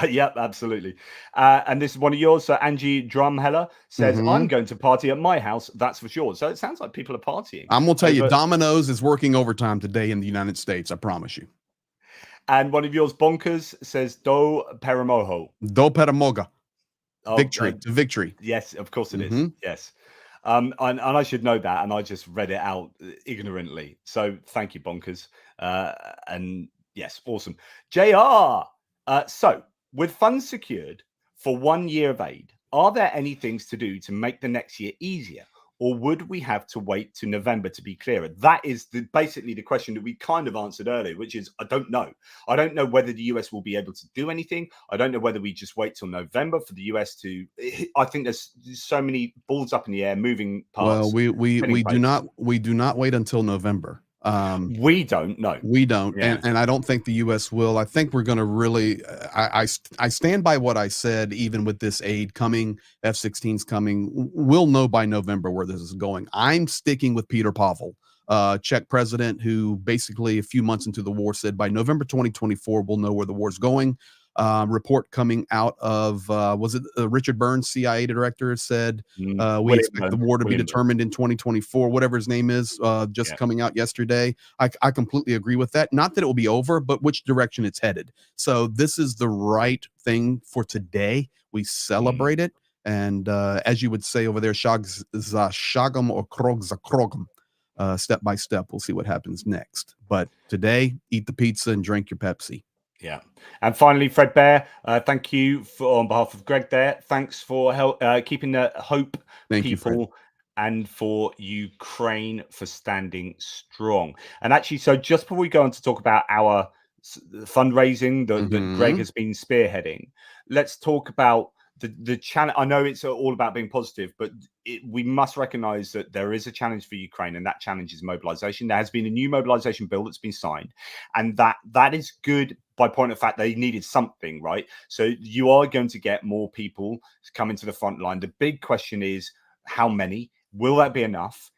Yep, absolutely. And this is one of yours. So Angie Drumheller says, I'm going to party at my house, that's for sure. So it sounds like people are partying. I'm going to tell you, Domino's is working overtime today in the United States. I promise you. And one of yours, Bonkers, says Do Paramoho. Do Paramoga. Victory. Victory. Yes, of course it is. Yes. And I should know that, and I just read it out ignorantly. So thank you, Bonkers. And yes, awesome. JR. So with funds secured for 1 year of aid, are there any things to do to make the next year easier? Or would we have to wait to November to be clearer? That is basically the question that we kind of answered earlier, which is, I don't know. I don't know whether the US will be able to do anything. I don't know whether we just wait till November for the US to. I think there's so many balls up in the air, moving parts. Well, we do not wait until November. We don't know. We don't, and I don't think the U.S. will. I think we're going to really. I stand by what I said. Even with this aid coming, F-16s coming, we'll know by November where this is going. I'm sticking with Peter Pavel, Czech president, who basically a few months into the war said by November 2024 we'll know where the war's going. Report coming out of was it Richard Burns, CIA director, said we expect the war to be determined in 2024, whatever his name is, coming out yesterday. I completely agree with that. Not that it will be over, but which direction it's headed. So this is the right thing for today. We celebrate it, and as you would say over there, shagam or krog za krogam. Step by step, we'll see what happens next. But today, eat the pizza and drink your Pepsi. Yeah. And finally, Fred Bear, thank you on behalf of Greg there. Thanks for keeping the hope, people, and for Ukraine for standing strong. And actually, so just before we go on to talk about our fundraising that Greg has been spearheading, let's talk about the challenge. I know it's all about being positive, but we must recognize that there is a challenge for Ukraine, and that challenge is mobilization. There has been a new mobilization bill that's been signed, and that is good by point of fact they needed something, right? So you are going to get more people coming to the front line. The big question is how many? Will that be enough?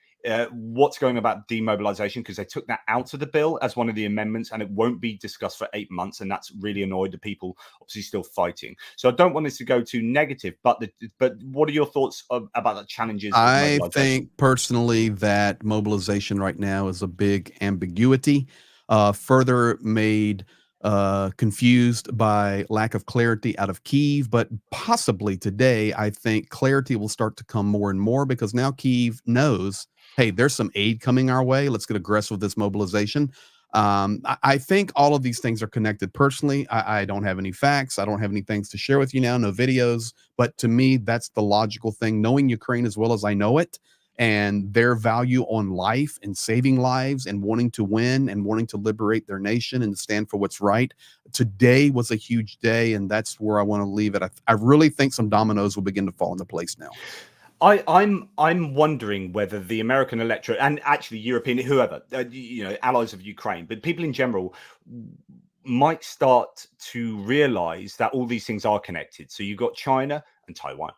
What's going on about demobilization, because they took that out of the bill as one of the amendments, and it won't be discussed for 8 months, and that's really annoyed the people obviously still fighting. So I don't want this to go too negative, but what are your thoughts about the challenges? I think personally that mobilization right now is a big ambiguity, further made confused by lack of clarity out of Kyiv, but possibly today I think clarity will start to come more and more, because now Kyiv knows, hey, there's some aid coming our way. Let's get aggressive with this mobilization. I think all of these things are connected. Personally, I don't have any facts. I don't have any things to share with you now, no videos. But to me, that's the logical thing. Knowing Ukraine as well as I know it, and their value on life and saving lives and wanting to win and wanting to liberate their nation and stand for what's right. Today was a huge day, and that's where I want to leave it. I really think some dominoes will begin to fall into place now. I'm wondering whether the American electorate, and actually European, whoever, allies of Ukraine, but people in general, might start to realize that all these things are connected. So you've got China and Taiwan,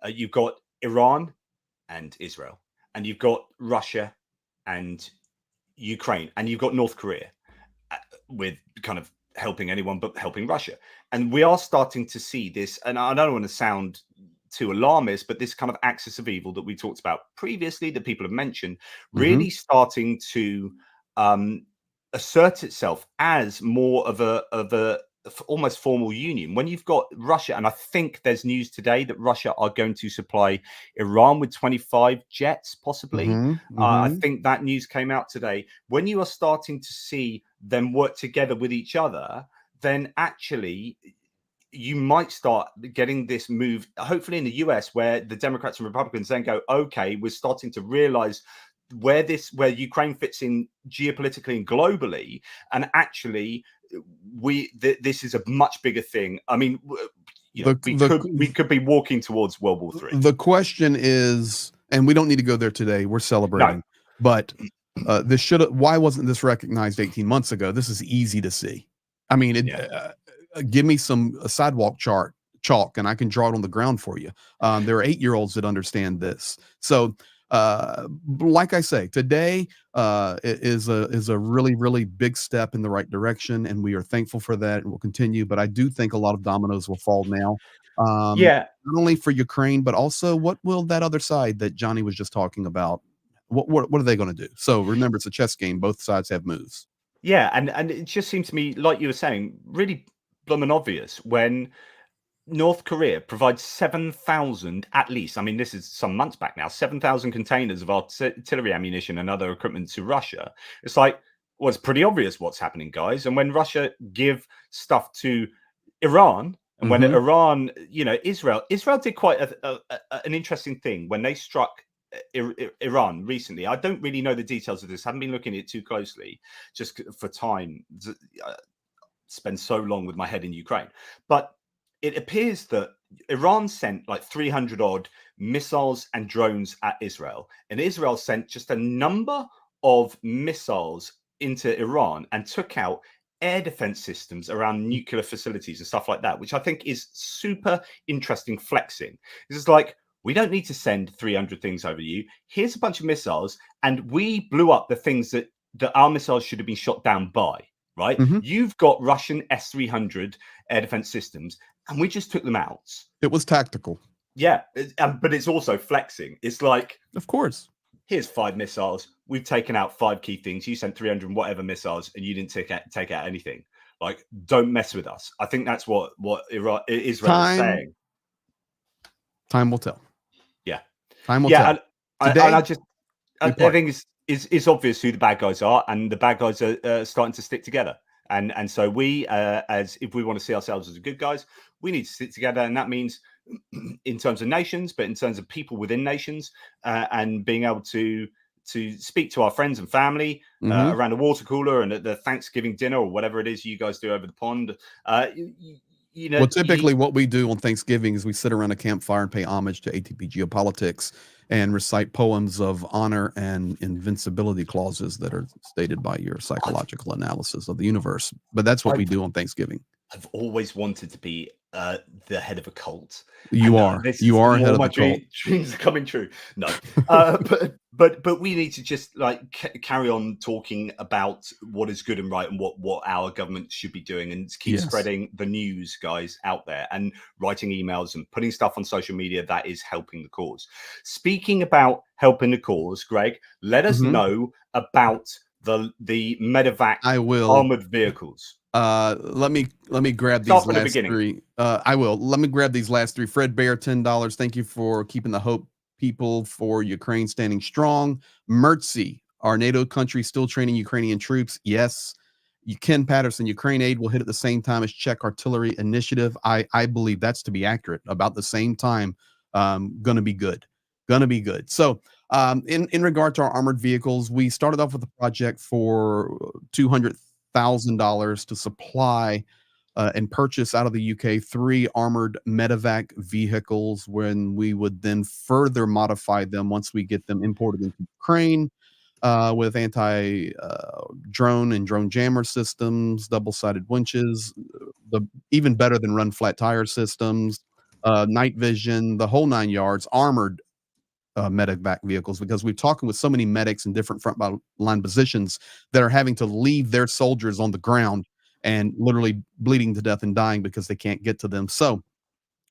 you've got Iran and Israel, and you've got Russia and Ukraine, and you've got North Korea, with kind of helping anyone but helping Russia. And we are starting to see this, and I don't want to sound too alarmist, but this kind of axis of evil that we talked about previously, that people have mentioned, really starting to assert itself as more of a almost formal union. When you've got Russia, and I think there's news today that Russia are going to supply Iran with 25 jets, possibly. I think that news came out today. When you are starting to see them work together with each other, then actually you might start getting this move, hopefully in the US, where the Democrats and Republicans then go, okay, we're starting to realize where Ukraine fits in geopolitically and globally, and actually this is a much bigger thing. I mean, we could be walking towards World War III. The question is, and we don't need to go there today, we're celebrating, but why wasn't this recognized 18 months ago? This is easy to see. I mean, give me some sidewalk chalk and I can draw it on the ground for you. There are 8-year-olds that understand this. So like I say, today is a really, really big step in the right direction, and we are thankful for that, and we'll continue. But I do think a lot of dominoes will fall now. Not only for Ukraine, but also what will that other side that Johnny was just talking about, what are they going to do? So remember, it's a chess game. Both sides have moves. Yeah, and it just seems to me, like you were saying, really blooming obvious when North Korea provides 7,000 at least. I mean, this is some months back now, 7,000 containers of artillery ammunition and other equipment to Russia. It's like, well, it's pretty obvious what's happening, guys. And when Russia give stuff to Iran, and when Iran, Israel did quite an interesting thing when they struck Iran recently. I don't really know the details of this. I haven't been looking at it too closely, just for time. Spend so long with my head in Ukraine, but it appears that Iran sent like 300 odd missiles and drones at Israel, and Israel sent just a number of missiles into Iran and took out air defense systems around nuclear facilities and stuff like that, which I think is super interesting flexing. This is like, we don't need to send 300 things over you. Here's a bunch of missiles, and we blew up the things that our missiles should have been shot down by. Right? You've got Russian S-300 air defense systems, and we just took them out. It was tactical. Yeah, but it's also flexing. It's like, of course, here's 5 missiles. We've taken out 5 key things. You sent 300 and whatever missiles, and you didn't take out anything. Like, don't mess with us. I think that's what Israel is saying. Time will tell. Yeah, time will tell. I think it's obvious who the bad guys are, and the bad guys are starting to stick together. And so we, as if we want to see ourselves as the good guys, we need to stick together, and that means in terms of nations, but in terms of people within nations, and being able to speak to our friends and family around a water cooler and at the Thanksgiving dinner or whatever it is you guys do over the pond. Well, typically what we do on Thanksgiving is we sit around a campfire and pay homage to ATP Geopolitics and recite poems of honor and invincibility clauses that are stated by your psychological analysis of the universe. But that's what we do on Thanksgiving. I've always wanted to be the head of a cult. You are head of the cult. Dreams are coming true. No, but we need to just like carry on talking about what is good and right and what our government should be doing, and keep spreading the news, guys, out there, and writing emails and putting stuff on social media that is helping the cause. Speaking about helping the cause, Greg, let us know about the medevac armored vehicles. Let me grab these last 3. I will. Let me grab these last 3. Fred Bear, $10. Thank you for keeping the hope people for Ukraine standing strong. Mertzi, our NATO country still training Ukrainian troops. Yes. Ken Patterson, Ukraine aid will hit at the same time as Czech artillery initiative. I believe that's to be accurate. About the same time. Gonna be good. So in regard to our armored vehicles, we started off with a project for $200,000 to supply and purchase out of the UK 3 armored medevac vehicles, when we would then further modify them once we get them imported into Ukraine. with anti drone and drone jammer systems, double-sided winches, the even better than run flat tire systems, night vision, the whole 9 yards, armored medevac vehicles, because we're talking with so many medics in different front line positions that are having to leave their soldiers on the ground and literally bleeding to death and dying because they can't get to them. So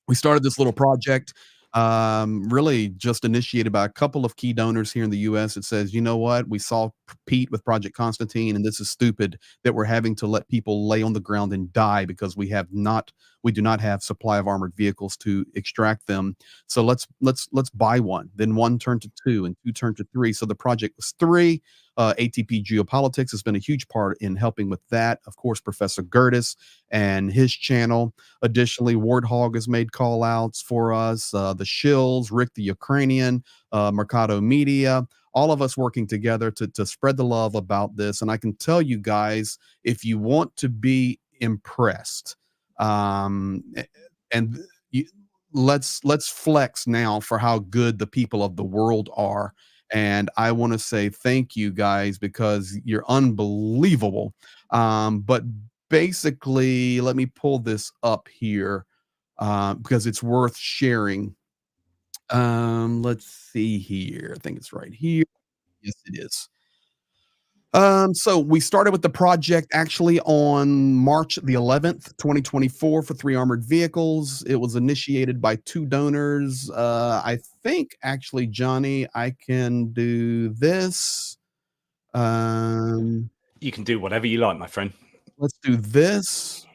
we started this little project, really just initiated by a couple of key donors here in the US. It says, you know what, we saw Pete with Project Konstantin, and this is stupid that we're having to let people lay on the ground and die because we do not have supply of armored vehicles to extract them. So let's buy one. Then one turned to two, and two turned to three. So the project was three. ATP Geopolitics has been a huge part in helping with that. Of course, Professor Gertis and his channel. Additionally, Warthog has made call outs for us. The Shills, Rick the Ukrainian, Mercado Media, all of us working together to spread the love about this. And I can tell you guys, if you want to be impressed, and you, let's flex now for how good the people of the world are. And I want to say thank you guys, because you're unbelievable. But basically, let me pull this up here, because it's worth sharing. Let's see here. I think it's right here. Yes, it is. So we started with the project actually on March the 11th, 2024 for 3 armored vehicles. It was initiated by 2 donors. I think actually, Johnny, I can do this. You can do whatever you like, my friend. Let's do this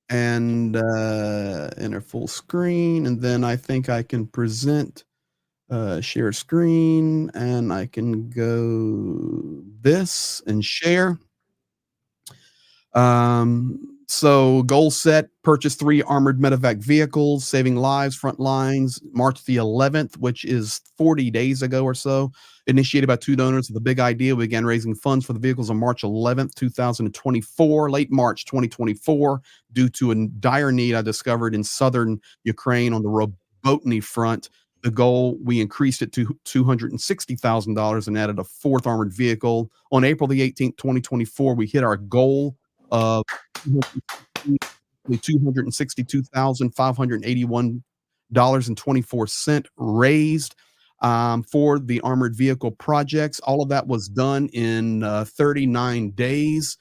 and enter full screen. And then I think I can present share screen, and I can go this and share. So goal set, purchase 3 armored medevac vehicles, saving lives, front lines, March the 11th, which is 40 days ago or so, initiated by 2 donors with a big idea. We began raising funds for the vehicles on March 11th, 2024, late March 2024, due to a dire need I discovered in southern Ukraine on the Robotny front. The goal, we increased it to $260,000 and added a 4th armored vehicle. On April the 18th, 2024, we hit our goal of $262,581.24 raised for the armored vehicle projects. All of that was done in 39 days.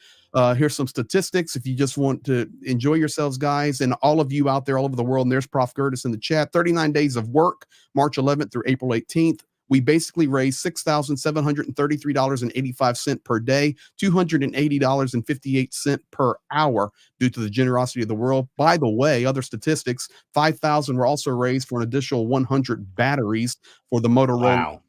Here's some statistics if you just want to enjoy yourselves, guys, and all of you out there all over the world. And there's Prof. Gertis in the chat. 39 days of work, March 11th through April 18th. We basically raised $6,733.85 per day, $280.58 per hour due to the generosity of the world. By the way, other statistics, 5,000 were also raised for an additional 100 batteries for the Motorola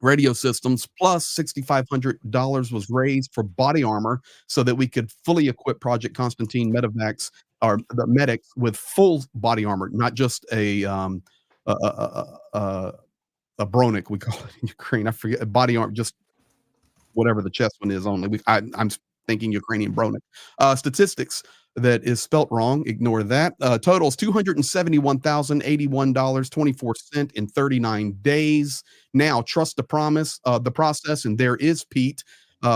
radio systems, plus $6,500 was raised for body armor so that we could fully equip Project Konstantin medevacs, or the medics, with full body armor, not just a bronic, we call it in Ukraine. I forget, body armor, just whatever the chest one is only. I'm thinking Ukrainian bronic. Statistics that is spelt wrong, ignore that. Totals $271,081.24 in 39 days. Now trust the process, and there is Pete.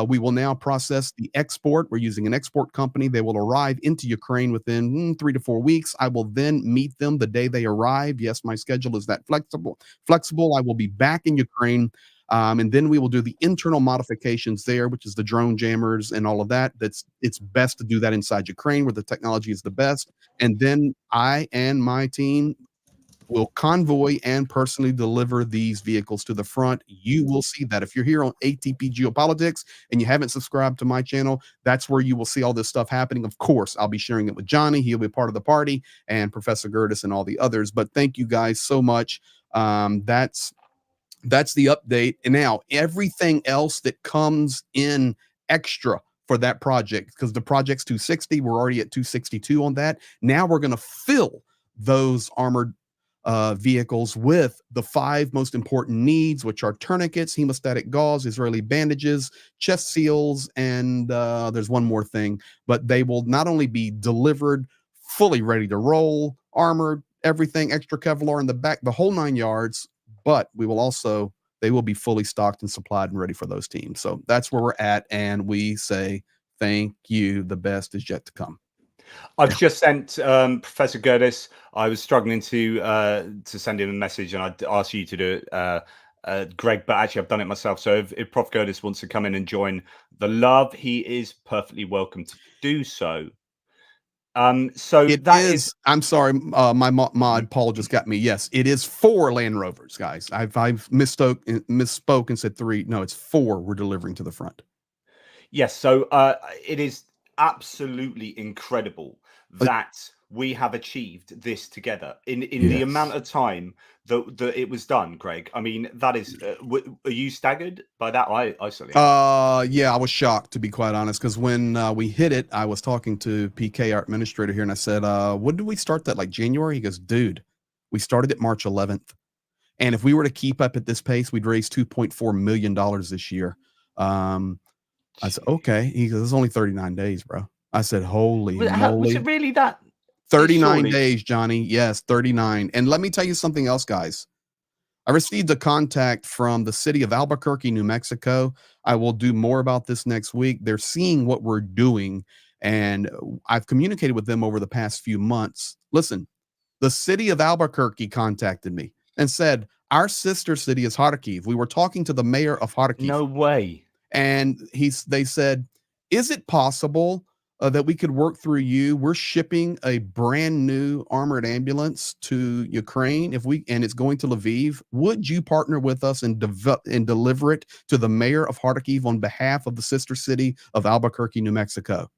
We will now process the export. We're using an export company. They will arrive into Ukraine within 3 to 4 weeks. I will then meet them the day they arrive. Yes, my schedule is that flexible. I will be back in Ukraine. And then we will do the internal modifications there, which is the drone jammers and all of that. It's best to do that inside Ukraine, where the technology is the best. And then I and my team will convoy and personally deliver these vehicles to the front. You will see that. If you're here on ATP Geopolitics and you haven't subscribed to my channel, that's where you will see all this stuff happening. Of course, I'll be sharing it with Johnny. He'll be part of the party, and Professor Gertis and all the others. But thank you guys so much. That's the update. And now everything else that comes in extra for that project, because the project's 260, we're already at 262 on that. Now we're going to fill those armored vehicles with the 5 most important needs, which are tourniquets, hemostatic gauze, Israeli bandages, chest seals, and there's one more thing. But they will not only be delivered fully ready to roll, armored, everything, extra Kevlar in the back, the whole 9 yards, but we will also they will be fully stocked and supplied and ready for those teams. So that's where we're at. And we say, thank you. The best is yet to come. I've just sent Professor Gerdes. I was struggling to send him a message, and I'd asked you to do it, Greg, but actually I've done it myself. So if Prof Gerdes wants to come in and join the love, he is perfectly welcome to do so. So it that is. I'm sorry, my mod Paul just got me. Yes, it is 4 Land Rovers, guys. I've misspoke and said 3. No, it's 4 we're delivering to the front. Yes, so it is absolutely incredible that we have achieved this together in the amount of time that it was done, Greg. I mean, that is. Are you staggered by that? I certainly am. Yeah, I was shocked, to be quite honest, because when we hit it, I was talking to PK, our administrator here, and I said, when did we start that? Like January? He goes, dude, we started it March 11th. And if we were to keep up at this pace, we'd raise $2.4 million this year. I said, okay. He goes, it's only 39 days, bro. I said, holy moly. Was it really that? 39 days, Johnny. Yes, 39. And let me tell you something else, guys. I received a contact from the city of Albuquerque, New Mexico. I will do more about this next week. They're seeing what we're doing, and I've communicated with them over the past few months. Listen, the city of Albuquerque contacted me and said, our sister city is Kharkiv. We were talking to the mayor of Kharkiv. No way. And they said, is it possible that we could work through you? We're shipping a brand new armored ambulance to Ukraine and it's going to Lviv. Would you partner with us and deliver it to the mayor of Kharkiv on behalf of the sister city of Albuquerque, New Mexico?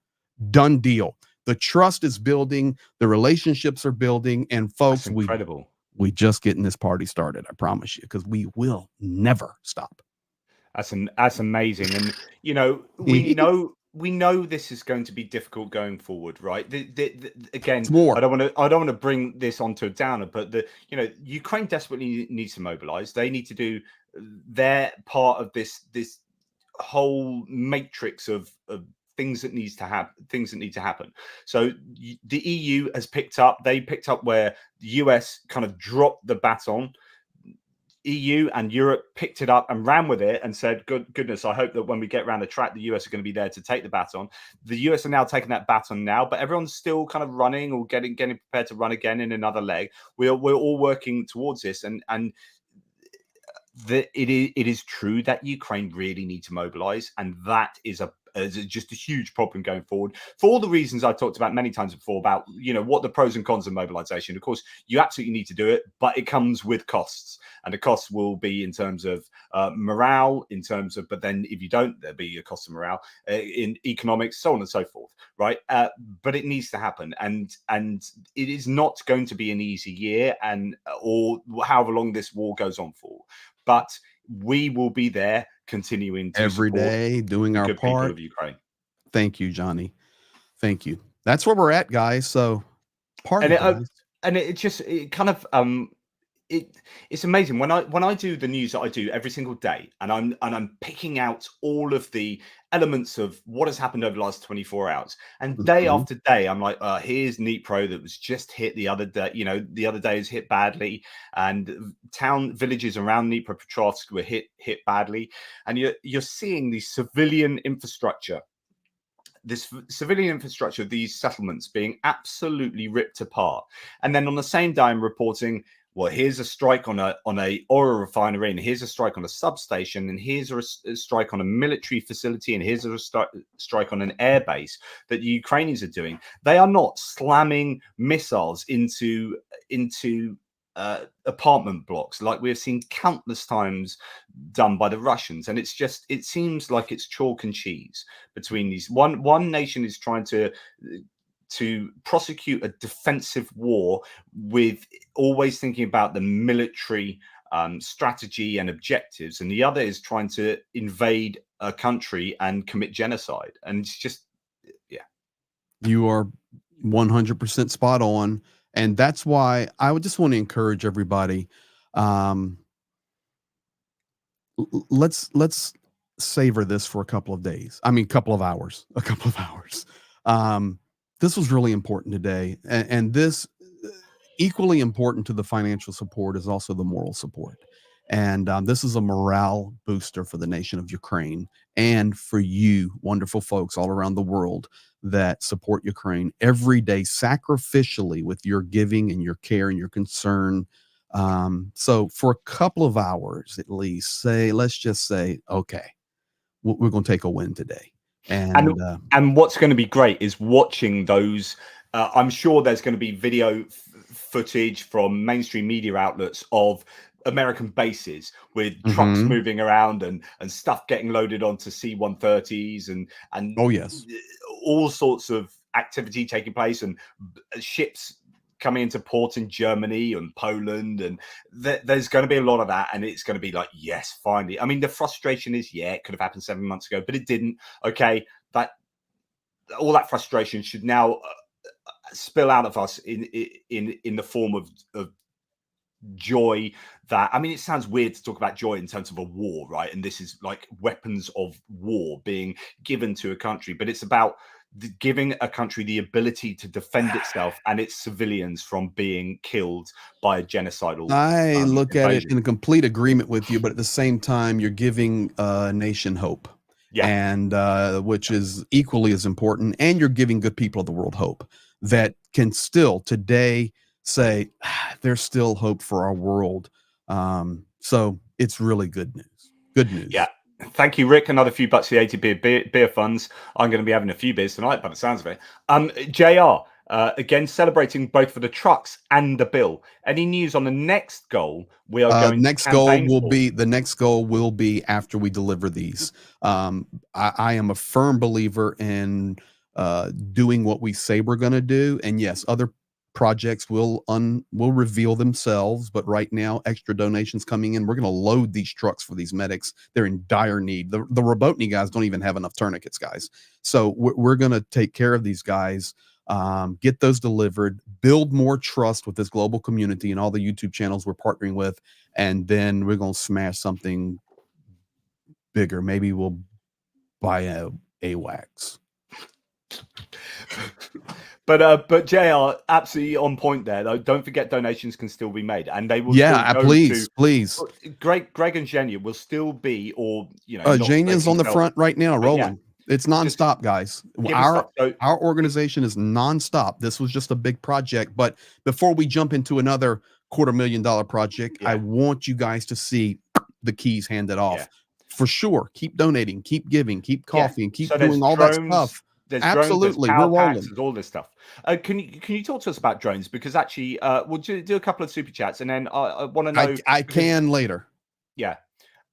Done deal. The trust is building, the relationships are building, and folks, that's incredible. We just getting this party started, I promise you, because we will never stop. That's amazing. And you know, we know this is going to be difficult going forward, right? Again, I don't want to bring this onto a downer, but Ukraine desperately needs to mobilize. They need to do their part of this whole matrix of things that need to happen. So the EU has picked up where the US kind of dropped the baton. EU and Europe picked it up and ran with it and said, goodness, I hope that when we get around the track, the US are going to be there to take the baton. The US are now taking that baton now, but everyone's still kind of running or getting prepared to run again in another leg. We're all working towards this, and it is true that Ukraine really need to mobilize, and that is just a huge problem going forward for all the reasons I talked about many times before about what the pros and cons of mobilization. Of course, you absolutely need to do it, but it comes with costs, and the costs will be in terms of morale, but then if you don't, there'll be a cost of morale in economics, so on and so forth, right? But it needs to happen, and it is not going to be an easy year, or however long this war goes on for. But we will be there continuing to every day doing our part of Ukraine. Thank you, Johnny. Thank you. That's where we're at, guys. So it's amazing when I do the news that I do every single day, and I'm picking out all of the elements of what has happened over the last 24 hours, and day after day I'm like, here's Dnipro that was just hit the other day. The other day was hit badly, and villages around Dnipropetrovsk were hit badly, and you're seeing the civilian infrastructure. This civilian infrastructure, these settlements being absolutely ripped apart, and then on the same day I'm reporting, well, here's a strike on a oil refinery, and here's a strike on a substation, and here's a strike on a military facility, and here's a strike on an air base that the Ukrainians are doing. They are not slamming missiles into apartment blocks like we've seen countless times done by the Russians, and it seems like it's chalk and cheese between these. One nation is trying to prosecute a defensive war with always thinking about the military strategy and objectives, and the other is trying to invade a country and commit genocide. And it's just, you are 100% spot on, and that's why I would just want to encourage everybody. Let's savor this for a couple of hours. This was really important today. And this, equally important to the financial support, is also the moral support. And this is a morale booster for the nation of Ukraine and for you, wonderful folks all around the world that support Ukraine every day sacrificially with your giving and your care and your concern. So for a couple of hours at least, let's just say, okay, we're going to take a win today. And what's going to be great is watching those. I'm sure there's going to be video footage from mainstream media outlets of American bases with trucks moving around and stuff getting loaded onto C-130s and oh yes, all sorts of activity taking place and ships coming into port in Germany and Poland, and there's going to be a lot of that, and it's going to be like, yes, finally. I mean, the frustration is, yeah, it could have happened 7 months ago, but it didn't. Okay, that all that frustration should now spill out of us in the form of joy. That, I mean, it sounds weird to talk about joy in terms of a war, right? And this is like weapons of war being given to a country, but it's about giving a country the ability to defend itself and its civilians from being killed by a genocidal I look invasion. at it in complete agreement with you, but at the same time, you're giving a nation hope. Yeah. And which is equally as important. And you're giving good people of the world hope that can still today say there's still hope for our world. So it's really good news. Good news. Yeah. Thank you, Rick. Another few bucks for the ATP beer funds. I'm going to be having a few beers tonight, by the sounds of it. JR, again, celebrating both for the trucks and the bill. Any news on the next goal we are going next to goal campaign will for? be the next goal will be after we deliver these. I am a firm believer in doing what we say we're going to do. And yes, other projects will reveal themselves, but right now extra donations coming in. We're going to load these trucks for these medics. They're in dire need. The Robotny guys don't even have enough tourniquets, guys. So we're going to take care of these guys, get those delivered, build more trust with this global community and all the YouTube channels we're partnering with, and then we're going to smash something bigger. Maybe we'll buy a AWACS. But JR, absolutely on point there, though. Don't forget, donations can still be made, and they will. Yeah, still go please. Greg and Zhenya will still be, or Zhenya's on the front right now, rolling. Yeah, it's nonstop, guys. Our organization is nonstop. This was just a big project, but before we jump into another $250,000 project, I want you guys to see the keys handed off. Yeah. For sure. Keep donating, keep giving, keep coffee, and keep doing all that stuff. There's absolutely drones, there's we're rolling. There's all this stuff. Can you talk to us about drones? Because actually, we'll do a couple of super chats, and then I want to know. I can later. Yeah.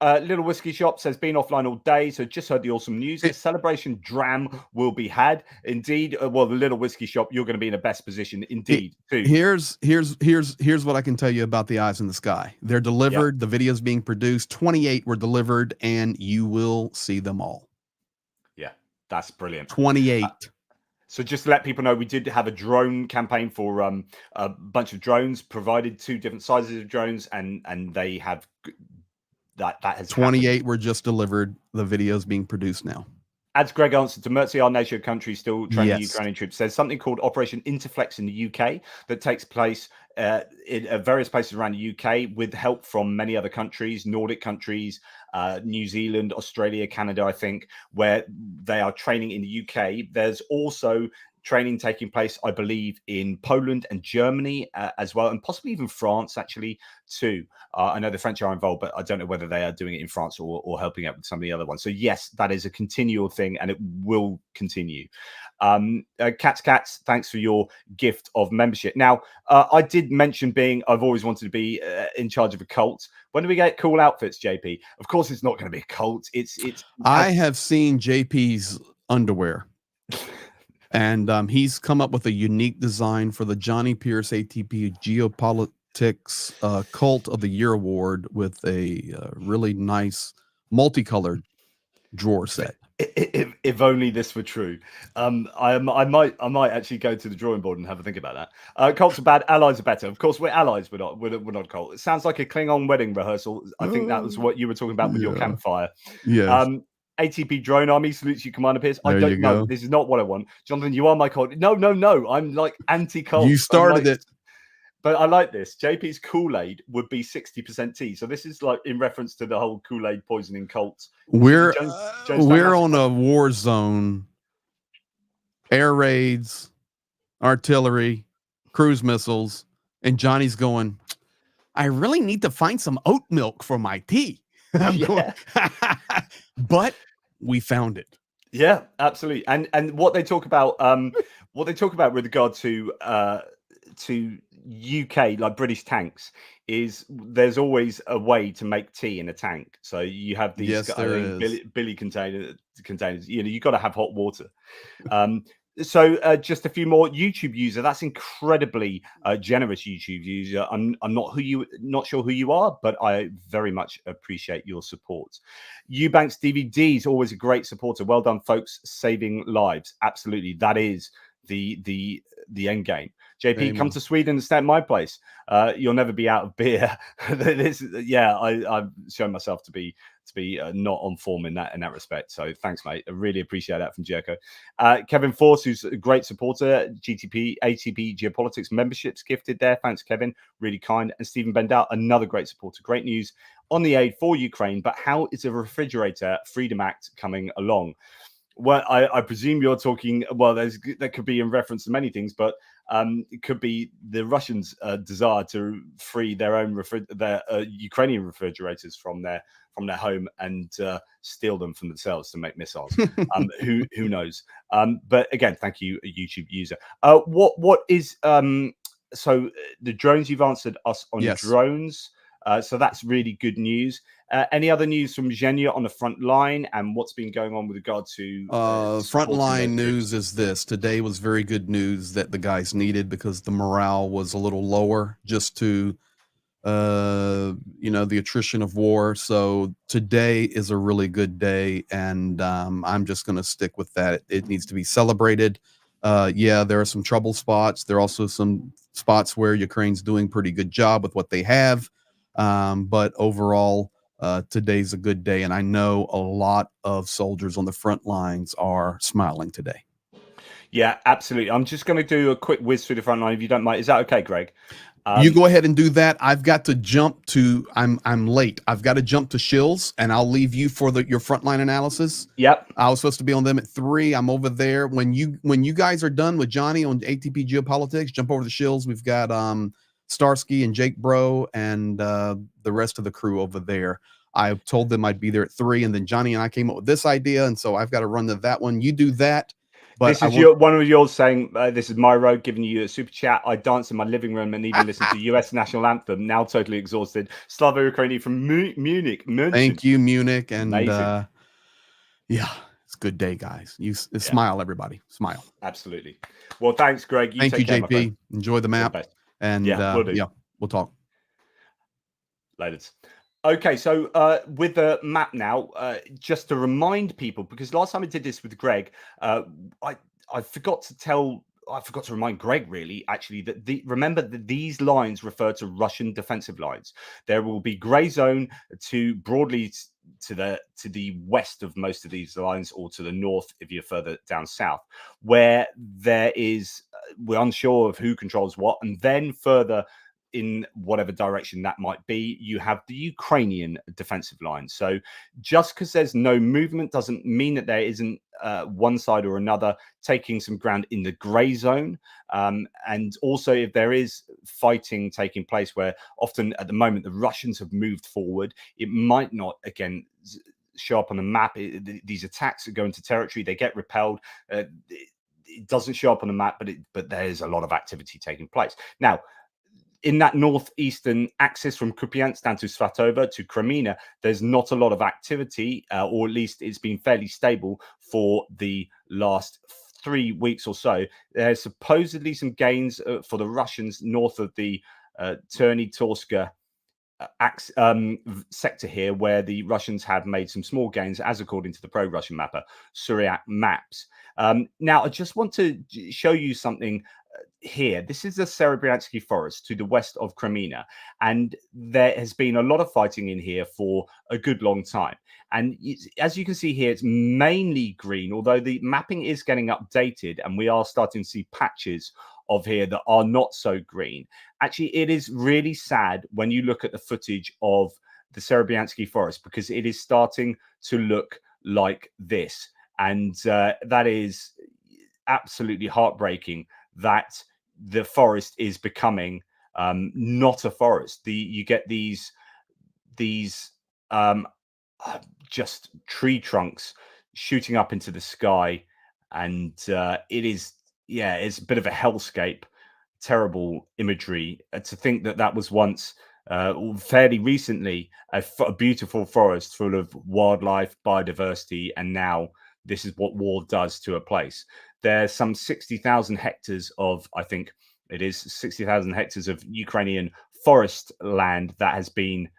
Little Whiskey Shop says, been offline all day, so just heard the awesome news. A celebration dram will be had. Indeed. Well, the Little Whiskey Shop, you're going to be in the best position. Indeed. Too. Here's what I can tell you about the eyes in the sky. They're delivered. Yep. The video's being produced. 28 were delivered, and you will see them all. Yeah, that's brilliant. 28. So just to let people know, we did have a drone campaign for a bunch of drones, provided 2 different sizes of drones, and they have that has 28 happened. Were just delivered. The video's being produced now. As Greg answered to Mercy, our nation country still training Ukrainian troops. There's something called Operation Interflex in the UK that takes place in various places around the UK with help from many other countries, Nordic countries, New Zealand, Australia, Canada, I think, where they are training in the UK. There's also training taking place, I believe, in Poland and Germany as well, and possibly even France, actually, too. I know the French are involved, but I don't know whether they are doing it in France or helping out with some of the other ones. So, yes, that is a continual thing, and it will continue. Cats, thanks for your gift of membership. Now, I did mention I've always wanted to be in charge of a cult. When do we get cool outfits, JP? Of course, it's not going to be a cult. I have seen JP's underwear. And he's come up with a unique design for the Johnny Pierce ATP Geopolitics Cult of the Year Award with a really nice multicolored drawer set. If only this were true. I might actually go to the drawing board and have a think about that. Cults are bad, allies are better. Of course, we're allies. We're not cult. It sounds like a Klingon wedding rehearsal. I think that was what you were talking about with your campfire. Yes. ATP Drone Army salutes you, Commander Pierce. I don't know. This is not what I want. Jonathan, you are my cult. No. I'm like anti-cult. You started it. But I like this. JP's Kool-Aid would be 60% tea. So this is like in reference to the whole Kool-Aid poisoning cult. We're Jonestown on massacre. a war zone. Air raids, artillery, cruise missiles, and Johnny's going, I really need to find some oat milk for my tea. I'm going, but we found it. Yeah, absolutely. And what they talk about, with regard to UK, like British tanks, is there's always a way to make tea in a tank. So you have these Billy containers. You know, you've got to have hot water. So just a few more. YouTube user, that's incredibly generous. YouTube user. I'm not sure who you are, but I very much appreciate your support. Eubanks DVDs, always a great supporter. Well done, folks, saving lives. Absolutely, that is the end game. JP, Amen. Come to Sweden and stay at my place. You'll never be out of beer. I've shown myself to be not on form in that respect. So thanks, mate. I really appreciate that from Jericho. Kevin Force, who's a great supporter, ATP Geopolitics memberships gifted there. Thanks, Kevin. Really kind. And Stephen Bendal, another great supporter. Great news on the aid for Ukraine. But how is the Refrigerator Freedom Act coming along? Well, I presume you're talking. Well, that could be in reference to many things, but it could be the Russians' desire to free their own Ukrainian refrigerators from their home and steal them from themselves to make missiles. Who knows? But again, thank you, a YouTube user. What is so the drones? You've answered us on drones. So that's really good news. Any other news from Zhenya on the front line and what's been going on with regard to frontline news is this. Today was very good news that the guys needed because the morale was a little lower just to, the attrition of war. So today is a really good day. And I'm just going to stick with that. It needs to be celebrated. There are some trouble spots. There are also some spots where Ukraine's doing pretty good job with what they have. But overall, today's a good day, and I know a lot of soldiers on the front lines are smiling today. Yeah, absolutely. I'm just going to do a quick whiz through the front line, if you don't mind. Is that okay, Greg? You go ahead and do that. I've got to jump to. I'm late. I've got to jump to Shills, and I'll leave you for your frontline analysis. Yep. I was supposed to be on them at 3. I'm over there. When you guys are done with Johnny on ATP Geopolitics, jump over to Shills. We've got Starsky and Jake Bro and the rest of the crew over there. I told them I'd be there at 3, and then Johnny and I came up with this idea, and so I've got to run to that one. You do that. But this is one of yours saying, this is my road, giving you a super chat. I dance in my living room and even listen to US national anthem, now totally exhausted. Slava Ukraini from Munich. Thank you, Munich. And it's a good day, guys. Smile, everybody. Smile. Absolutely. Well, thanks, Greg. Thank you, JP. Enjoy the map. And we'll talk. Later. Okay, so with the map now, just to remind people, because last time I did this with Greg, I forgot to remind Greg, really, actually, that remember that these lines refer to Russian defensive lines. There will be gray zone broadly to the west of most of these lines, or to the north if you're further down south, where there is we're unsure of who controls what, and then further in whatever direction that might be, you have the Ukrainian defensive line. So just because there's no movement doesn't mean that there isn't one side or another taking some ground in the gray zone. And also, if there is fighting taking place where often at the moment the Russians have moved forward, it might not, again, show up on the map. These attacks go into territory, they get repelled. It doesn't show up on the map, but there's a lot of activity taking place. Now, in that northeastern axis from Kupiansk down to Svatova to Crimea, there's not a lot of activity, or at least it's been fairly stable for the last 3 weeks or so. There's supposedly some gains for the Russians north of the Terny-Torska sector here, where the Russians have made some small gains, as according to the pro-Russian mapper Suryak Maps. Now, I just want to show you something here, this is the Serebryansky Forest to the west of Crimea, and there has been a lot of fighting in here for a good long time. And as you can see here, it's mainly green, although the mapping is getting updated, and we are starting to see patches of here that are not so green. Actually, it is really sad when you look at the footage of the Serebryansky Forest, because it is starting to look like this. And that is absolutely heartbreaking, that the forest is becoming not a forest. You get these just tree trunks shooting up into the sky, and it's a bit of a hellscape. Terrible imagery. To think that that was once fairly recently a beautiful forest full of wildlife, biodiversity, and now this is what war does to a place. There's some 60,000 hectares of, I think it is 60,000 hectares of Ukrainian forest land that has been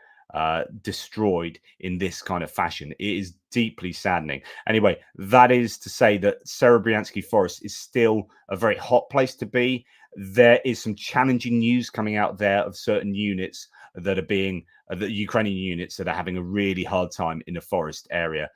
destroyed in this kind of fashion. It is deeply saddening. Anyway, that is to say that Serebryansky Forest is still a very hot place to be. There is some challenging news coming out there of certain units that are being the Ukrainian units that are having a really hard time in the forest area.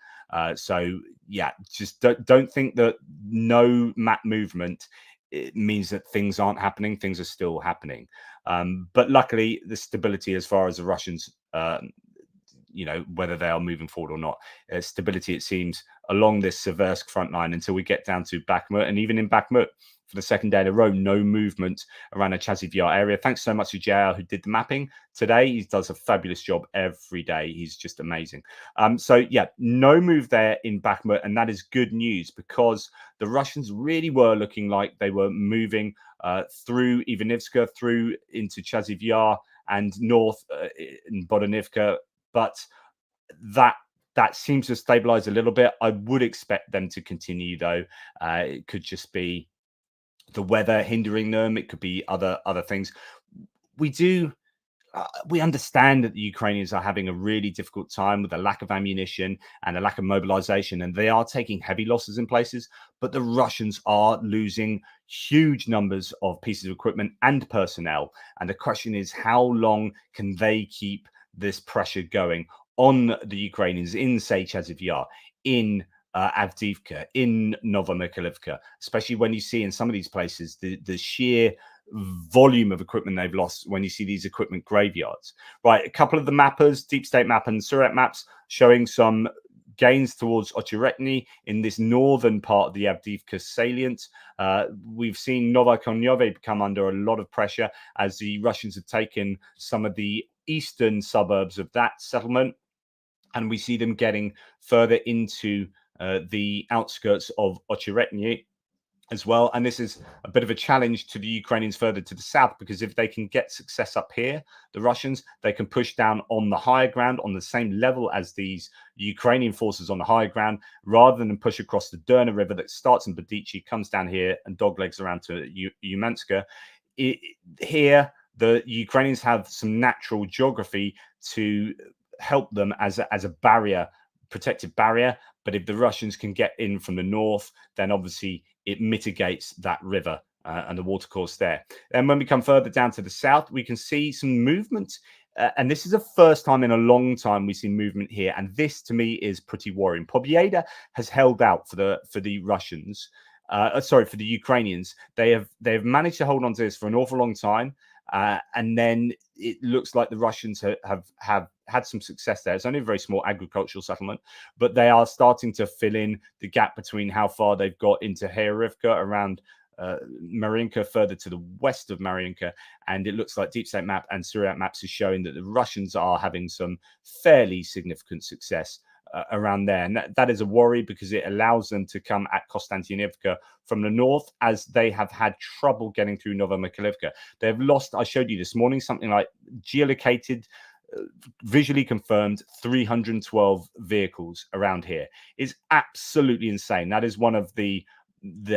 So yeah, just don't think that no map movement, it means that things aren't happening. Things are still happening. But luckily, the stability as far as the Russians, whether they are moving forward or not, stability, it seems, along this Seversk front line until we get down to Bakhmut. And even in Bakhmut, for the second day in a row, no movement around the Chaziv Yar area. Thanks so much to JR who did the mapping today. He does a fabulous job every day. He's just amazing. So yeah, no move there in Bakhmut, and that is good news, because the Russians really were looking like they were moving through Ivanivska, through into Chaziv Yar and north in Bodanivka, but that seems to stabilize a little bit. I would expect them to continue, though. It could just be the weather hindering them. It could be other things. We understand that the Ukrainians are having a really difficult time with a lack of ammunition and a lack of mobilization, and they are taking heavy losses in places. But the Russians are losing huge numbers of pieces of equipment and personnel. And the question is, how long can they keep this pressure going on the Ukrainians in, say, Chaziv Yar, in Avdiivka, in Novomykhailivka, especially when you see in some of these places the sheer volume of equipment they've lost when you see these equipment graveyards. Right, a couple of the mappers, Deep State Map and Surat Maps, showing some gains towards Ocheretny in this northern part of the Avdiivka salient. We've seen Novokonyovo come under a lot of pressure as the Russians have taken some of the eastern suburbs of that settlement, and we see them getting further into the outskirts of Ocheretny as well. And this is a bit of a challenge to the Ukrainians further to the south, because if they can get success up here, the Russians, they can push down on the higher ground on the same level as these Ukrainian forces on the higher ground, rather than push across the Derna River that starts in Badichi, comes down here and doglegs around to Umanska. Here, the Ukrainians have some natural geography to help them as a barrier, protective barrier. But if the Russians can get in from the north, then obviously it mitigates that river and the watercourse there. And when we come further down to the south, we can see some movement. And this is the first time in a long time we see movement here. And this, to me, is pretty worrying. Pobieda has held out for the Russians. For the Ukrainians. They have managed to hold on to this for an awful long time. And then it looks like the Russians have had some success there. It's only a very small agricultural settlement, but they are starting to fill in the gap between how far they've got into Hayarivka, around Mariinka, further to the west of Mariinka. And it looks like Deep State Map and Surat Maps is showing that the Russians are having some fairly significant success around there. And that is a worry, because it allows them to come at Konstantinivka from the north, as they have had trouble getting through Novomykhailivka. They've lost, I showed you this morning, something like geolocated, visually confirmed 312 vehicles around here. Is absolutely insane. That is one of the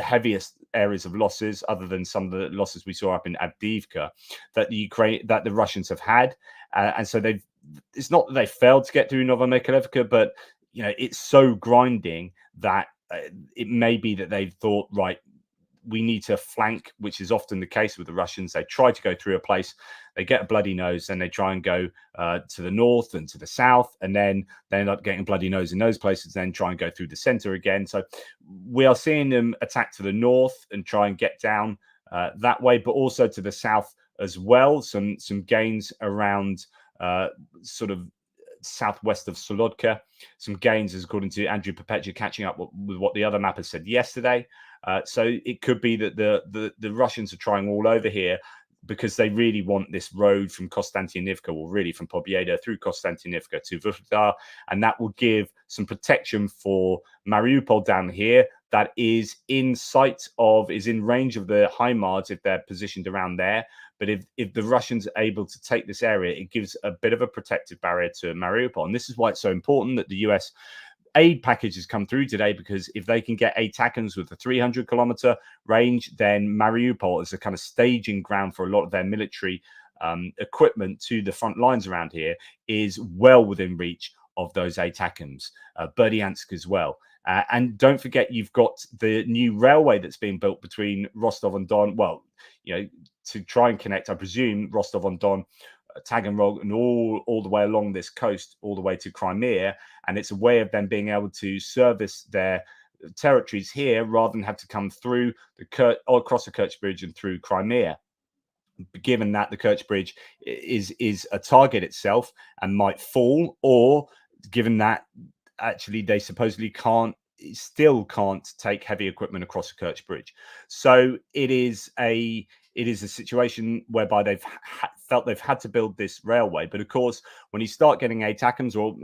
heaviest areas of losses, other than some of the losses we saw up in Avdiivka, that the Russians have had. And so it's not that they failed to get through Novomykhailivka, but it's so grinding that it may be that they've thought, right, we need to flank, which is often the case with the Russians. They try to go through a place, they get a bloody nose, then they try and go to the north and to the south, and then they end up getting a bloody nose in those places, then try and go through the center again. So we are seeing them attack to the north and try and get down that way, but also to the south as well. Some gains around sort of southwest of Solodka, some gains, as according to Andrew Perpetua, catching up with what the other mappers said yesterday. So it could be that the Russians are trying all over here because they really want this road from Konstantinivka, or really from Pobjeda through Konstantinivka to Vuhledar, and that will give some protection for Mariupol down here. That is in sight of, is in range of the HIMARS if they're positioned around there. But if the Russians are able to take this area, it gives a bit of a protective barrier to Mariupol. And this is why it's so important that the US aid packages come through today, because if they can get ATACMS with a 300-kilometer range, then Mariupol is a kind of staging ground for a lot of their military equipment to the front lines around here, is well within reach of those ATACMS, Berdyansk as well. And don't forget, you've got the new railway that's being built between Rostov-on-Don, well, you know, to try and connect, I presume, Rostov-on-Don, Taganrog, and all the way along this coast, all the way to Crimea. And it's a way of them being able to service their territories here rather than have to come through the across the Kerch Bridge and through Crimea. Given that the Kerch Bridge is a target itself and might fall, or given that actually they supposedly still can't take heavy equipment across the Kerch Bridge. So it is a situation whereby they've felt they've had to build this railway. But of course, when you start getting ATACMS, or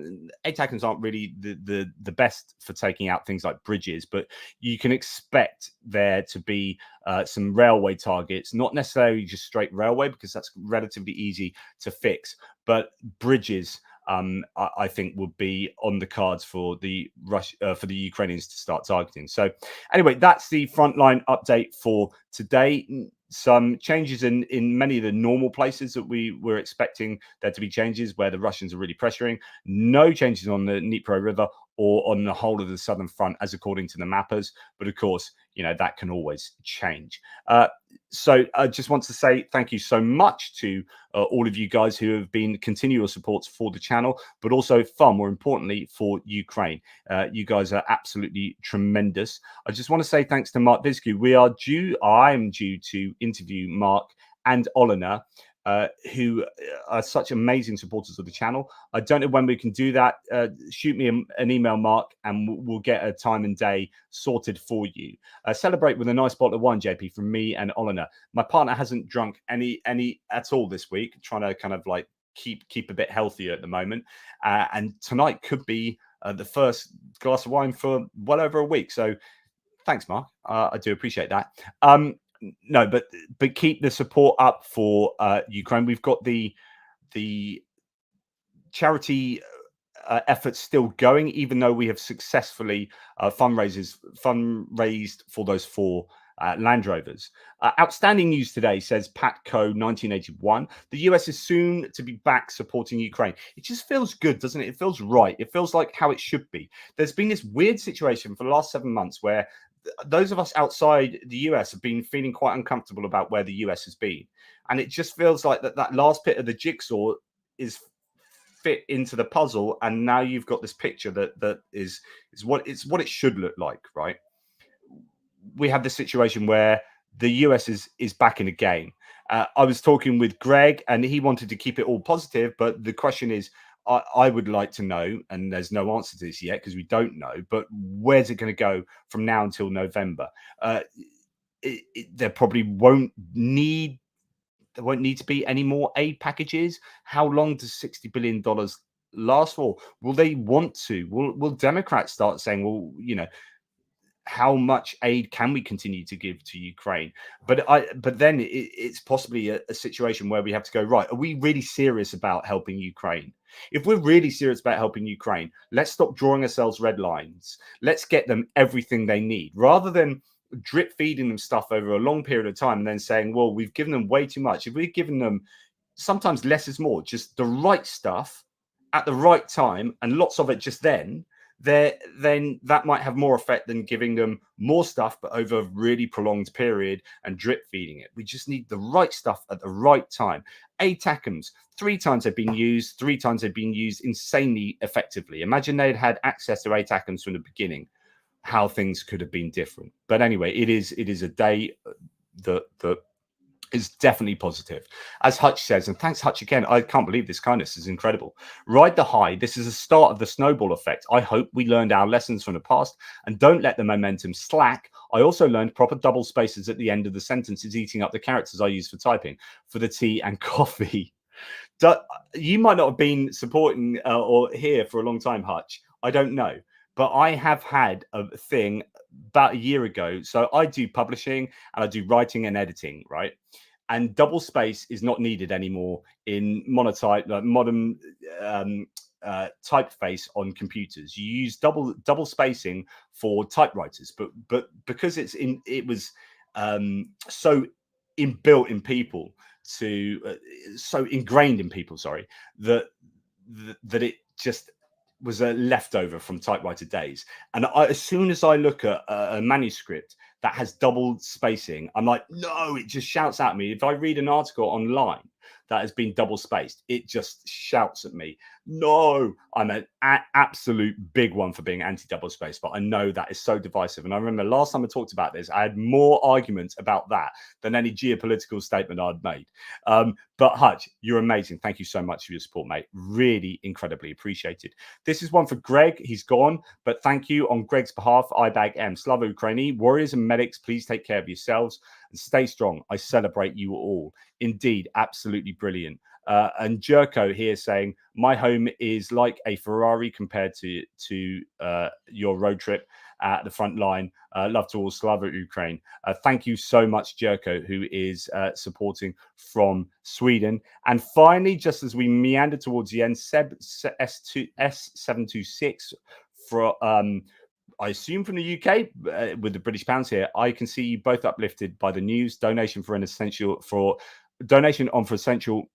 ATACMS aren't really the best for taking out things like bridges, but you can expect there to be some railway targets, not necessarily just straight railway, because that's relatively easy to fix, but bridges. I think would be on the cards for the Ukrainians to start targeting. So anyway, that's the Frontline update for today. Some changes in many of the normal places that we were expecting there to be changes, where the Russians are really pressuring. No changes on the Dnipro River or on the whole of the southern front, as according to the mappers. But of course, you know, that can always change. So I just want to say thank you so much to all of you guys who have been continual supports for the channel, but also far more importantly for Ukraine. You guys are absolutely tremendous. I just want to say thanks to Mark Viscu. I'm due to interview Mark and Olena, who are such amazing supporters of the channel. I don't know when we can do that. Shoot me an email, Mark, and we'll get a time and day sorted for you. Celebrate with a nice bottle of wine, JP, from me and Olena. My partner hasn't drunk any at all this week, trying to kind of like keep a bit healthier at the moment. And tonight could be the first glass of wine for well over a week. So thanks, Mark. I do appreciate that. No, but keep the support up for Ukraine. We've got the charity efforts still going, even though we have successfully fundraised for those 4 Land Rovers. Outstanding news today, says Patco 1981. The US is soon to be back supporting Ukraine. It just feels good, doesn't it? It feels right. It feels like how it should be. There's been this weird situation for the last 7 months where those of us outside the US have been feeling quite uncomfortable about where the US has been. And it just feels like that last bit of the jigsaw is fit into the puzzle. And now you've got this picture that is what it should look like, right? We have this situation where the US is back in the game. I was talking with Greg and he wanted to keep it all positive. But the question is, I would like to know, and there's no answer to this yet because we don't know, but where's it going to go from now until November? There probably won't need to be any more aid packages. How long does $60 billion last for? Will they want to? Will Democrats start saying, well, you know, how much aid can we continue to give to Ukraine? But then it's possibly a situation where we have to go, right, are we really serious about helping Ukraine? If we're really serious about helping Ukraine, let's stop drawing ourselves red lines. Let's get them everything they need, rather than drip feeding them stuff over a long period of time and then saying, well, we've given them way too much. If we've given them, sometimes less is more, just the right stuff at the right time and lots of it just then then that might have more effect than giving them more stuff, but over a really prolonged period and drip feeding it. We just need the right stuff at the right time. ATACMs, 3 times they've been used, 3 times they've been used insanely effectively. Imagine they'd had access to ATACMs from the beginning, how things could have been different. But anyway, it is a day that is definitely positive. As Hutch says, and thanks Hutch again, I can't believe this kindness is incredible. Ride the high. This is a start of the snowball effect. I hope we learned our lessons from the past and don't let the momentum slack. I also learned proper double spaces at the end of the sentence is eating up the characters I use for typing, for the tea and coffee. You might not have been supporting or here for a long time, Hutch. I don't know. But I have had a thing about a year ago. So I do publishing and I do writing and editing, right? And double space is not needed anymore in monotype, like modern typeface on computers. You use double spacing for typewriters, but because it was so inbuilt in people so ingrained in people, sorry, that it just was a leftover from typewriter days. And as soon as I look at a manuscript that has double spacing, I'm like, no, it just shouts at me. If I read an article online that has been double spaced, it just shouts at me. No, I'm an absolute big one for being anti-double space, but I know that is so divisive. And I remember last time I talked about this, I had more arguments about that than any geopolitical statement I'd made. But Hutch, you're amazing. Thank you so much for your support, mate. Really incredibly appreciated. This is one for Greg. He's gone, but thank you on Greg's behalf. IBAG M. Slava Ukraini. Warriors and medics, please take care of yourselves and stay strong. I celebrate you all. Indeed, absolutely brilliant. And Jerko here saying, my home is like a Ferrari compared to your road trip at the front line. Love to all. Slava Ukraine. Thank you so much, Jerko, who is supporting from Sweden. And finally, just as we meander towards the end, Seb S726 for I assume from the UK with the British pounds here. I can see you both uplifted by the news. Donation for essential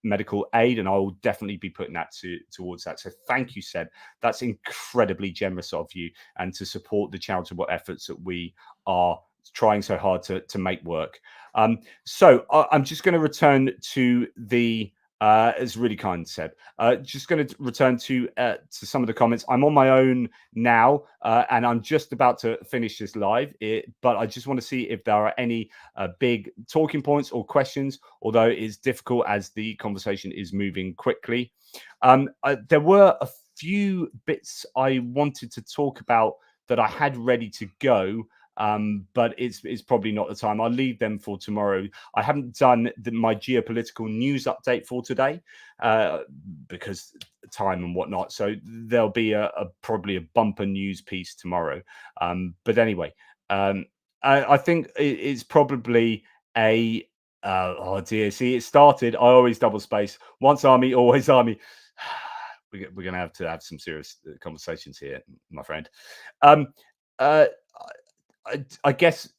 medical aid, and I will definitely be putting that towards that. So thank you, Seb. That's incredibly generous of you, and to support the charitable efforts that we are trying so hard to make work. So I'm just going to return to the. It's really kind, Seb. Just going to return to some of the comments. I'm on my own now, and I'm just about to finish this live. But I just want to see if there are any big talking points or questions, although it's difficult as the conversation is moving quickly. There were a few bits I wanted to talk about that I had ready to go. But it's probably not the time. I'll leave them for tomorrow. I haven't done my geopolitical news update for today because time and whatnot. So there'll be probably a bumper news piece tomorrow. But anyway, I think it's probably a oh dear. See, it started. I always double space. Once army, always army. We're going to have some serious conversations here, my friend. I guess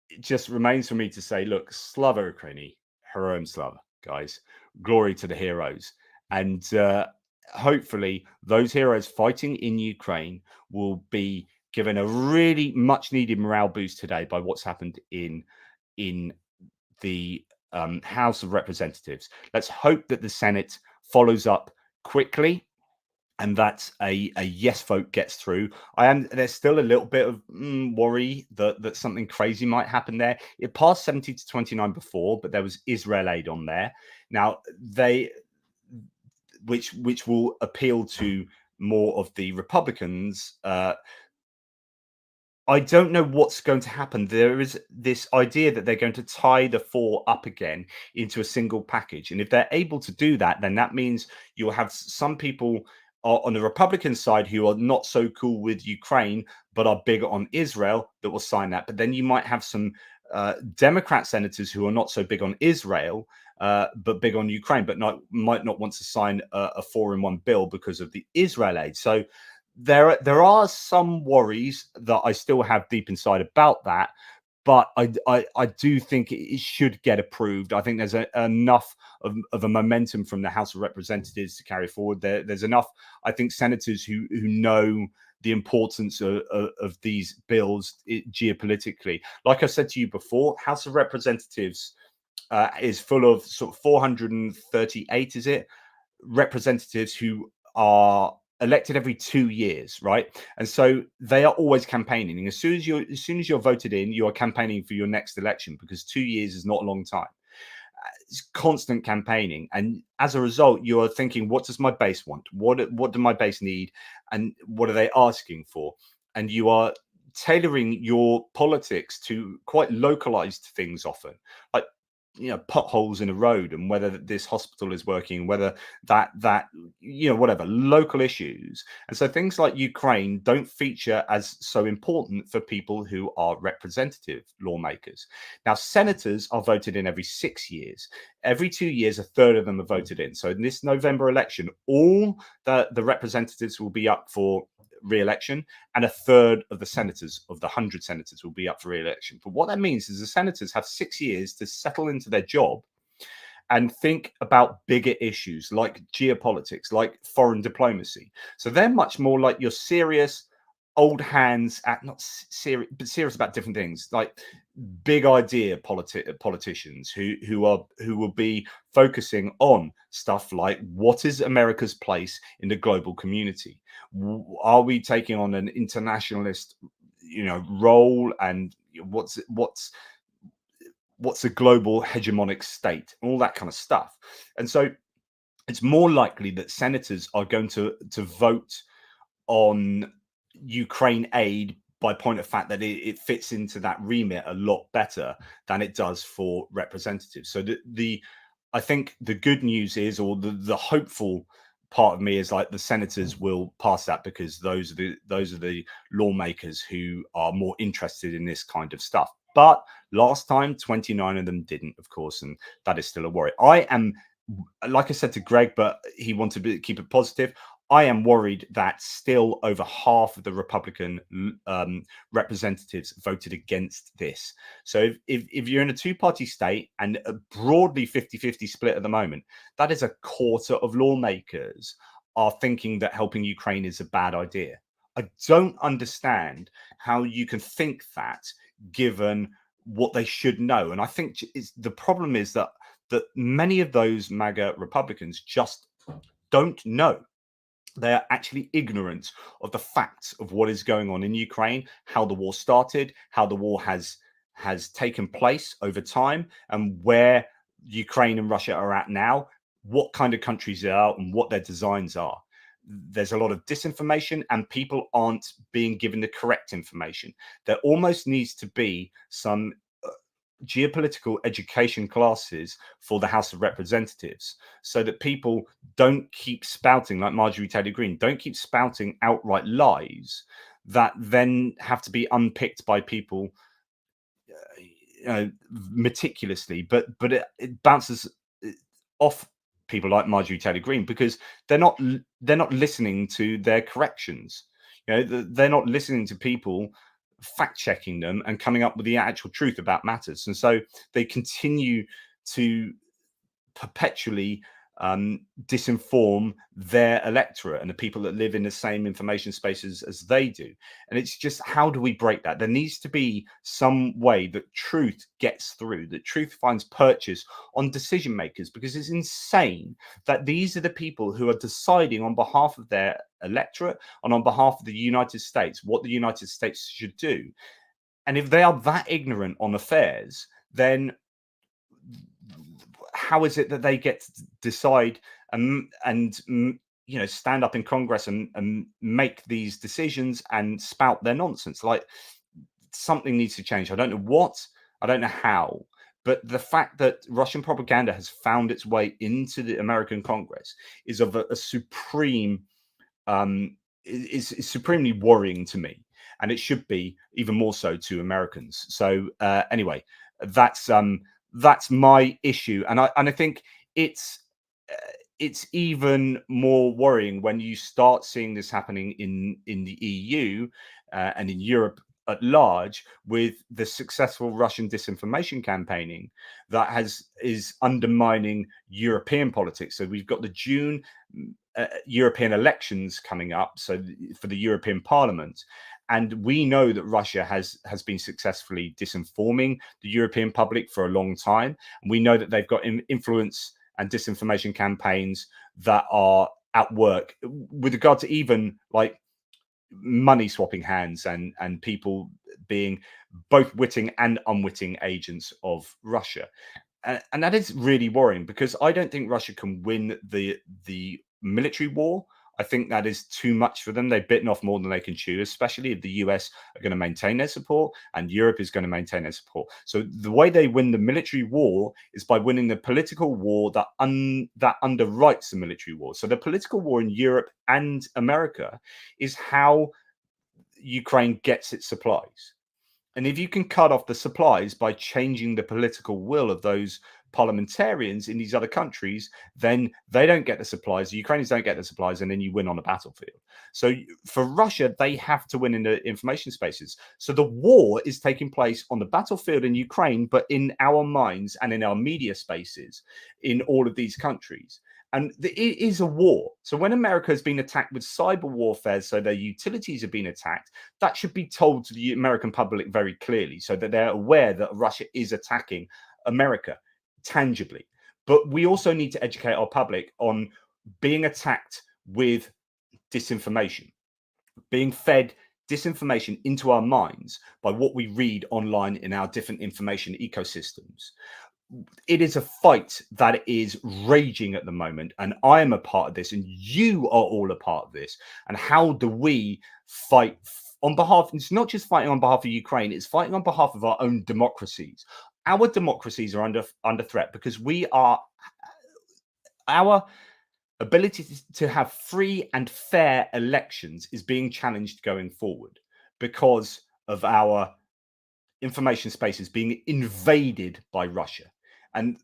it just remains for me to say, look, Slava Ukraini, Heroem Slava, guys, glory to the heroes. And hopefully those heroes fighting in Ukraine will be given a really much needed morale boost today by what's happened in the House of Representatives. Let's hope that the Senate follows up quickly and that a yes vote gets through. There's still a little bit of worry that something crazy might happen there. It passed 70 to 29 before, but there was Israel aid on there. Now which will appeal to more of the Republicans. I don't know what's going to happen. There is this idea that they're going to tie the 4 up again into a single package. And if they're able to do that, then that means you'll have some people on the Republican side who are not so cool with Ukraine, but are big on Israel that will sign that. But then you might have some Democrat senators who are not so big on Israel, but big on Ukraine, but might not want to sign a 4-in-1 bill because of the Israel aid. So there are some worries that I still have deep inside about that, but I do think it should get approved. I think there's enough of a momentum from the House of Representatives to carry forward. There's enough, I think, senators who know the importance of these bills geopolitically. Like I said to you before, House of Representatives is full of sort of 438, is it, representatives who are elected every 2 years, right? And so they are always campaigning. As soon as you're voted in, you are campaigning for your next election, because 2 years is not a long time. It's constant campaigning, and as a result, you are thinking, what does my base want? What do my base need, and what are they asking for? And you are tailoring your politics to quite localized things often, like, you know, potholes in a road, and whether this hospital is working, whether that you know, whatever, local issues. And so things like Ukraine don't feature as so important for people who are representative lawmakers. Now, senators are voted in every 6 years. Every 2 years, a third of them are voted in. So in this November election, all the representatives will be up for re-election, and a third of the senators, of the 100 senators, will be up for re-election. But what that means is the senators have 6 years to settle into their job and think about bigger issues like geopolitics, like foreign diplomacy. So they're much more like your serious old hands at, not serious, but serious about different things, like big idea politicians who will be focusing on stuff like, what is America's place in the global community? Are we taking on an internationalist, you know, role, and what's a global hegemonic state, all that kind of stuff. And so it's more likely that senators are going to vote on Ukraine aid by point of fact that it fits into that remit a lot better than it does for representatives. So I think the good news is, or the hopeful part of me is, like, the senators will pass that, because those are the lawmakers who are more interested in this kind of stuff. But last time, 29 of them didn't, of course, and that is still a worry. I am, like I said to Greg, but he wanted to keep it positive, I am worried that still over half of the Republican representatives voted against this. So if you're in a two-party state and a broadly 50-50 split at the moment, that is a quarter of lawmakers are thinking that helping Ukraine is a bad idea. I don't understand how you can think that, given what they should know. And I think the problem is that many of those MAGA Republicans just don't know. They are actually ignorant of the facts of what is going on in Ukraine, how the war started, how the war has taken place over time, and where Ukraine and Russia are at now, what kind of countries they are, and what their designs are. There's a lot of disinformation, and people aren't being given the correct information. There almost needs to be some geopolitical education classes for the House of Representatives, so that people don't keep spouting, like Marjorie Taylor Greene, don't keep spouting outright lies that then have to be unpicked by people meticulously. But it bounces off people like Marjorie Taylor Greene, because they're not listening to their corrections. You know, they're not listening to people fact checking them and coming up with the actual truth about matters. And so they continue to perpetually disinform their electorate and the people that live in the same information spaces as they do. And it's just, how do we break that? There needs to be some way that truth gets through, that truth finds purchase on decision makers, because it's insane that these are the people who are deciding on behalf of their electorate and on behalf of the United States what the United States should do. And if they are that ignorant on affairs, then how is it that they get to decide and you know, stand up in Congress and make these decisions and spout their nonsense? Like, something needs to change. I don't know what, I don't know how, but the fact that Russian propaganda has found its way into the American Congress is of a supreme is supremely worrying to me, and it should be even more so to Americans. So anyway, that's my issue, and I think it's even more worrying when you start seeing this happening in the EU and in Europe at large with the successful Russian disinformation campaigning that is undermining European politics. So we've got the June European elections coming up, so for the European Parliament, and we know that Russia has been successfully disinforming the European public for a long time. And we know that they've got influence and disinformation campaigns that are at work with regard to even like money swapping hands and people being both witting and unwitting agents of Russia. And that is really worrying, because I don't think Russia can win the military war. I think that is too much for them. They've bitten off more than they can chew, especially if the US are going to maintain their support and Europe is going to maintain their support. So the way they win the military war is by winning the political war that underwrites the military war. So the political war in Europe and America is how Ukraine gets its supplies. And if you can cut off the supplies by changing the political will of those parliamentarians in these other countries, then they don't get the supplies, the Ukrainians don't get the supplies, and then you win on the battlefield. So for Russia, they have to win in the information spaces. So the war is taking place on the battlefield in Ukraine, but in our minds and in our media spaces in all of these countries. And it is a war. So when America has been attacked with cyber warfare, so their utilities have been attacked, that should be told to the American public very clearly, so that they're aware that Russia is attacking America tangibly. But we also need to educate our public on being attacked with disinformation, being fed disinformation into our minds by what we read online in our different information ecosystems. It is a fight that is raging at the moment, and I am a part of this, and you are all a part of this. And how do we fight on behalf? It's not just fighting on behalf of Ukraine, it's fighting on behalf of our own democracies. Our democracies are under threat because our ability to have free and fair elections is being challenged going forward because of our information spaces being invaded by Russia. And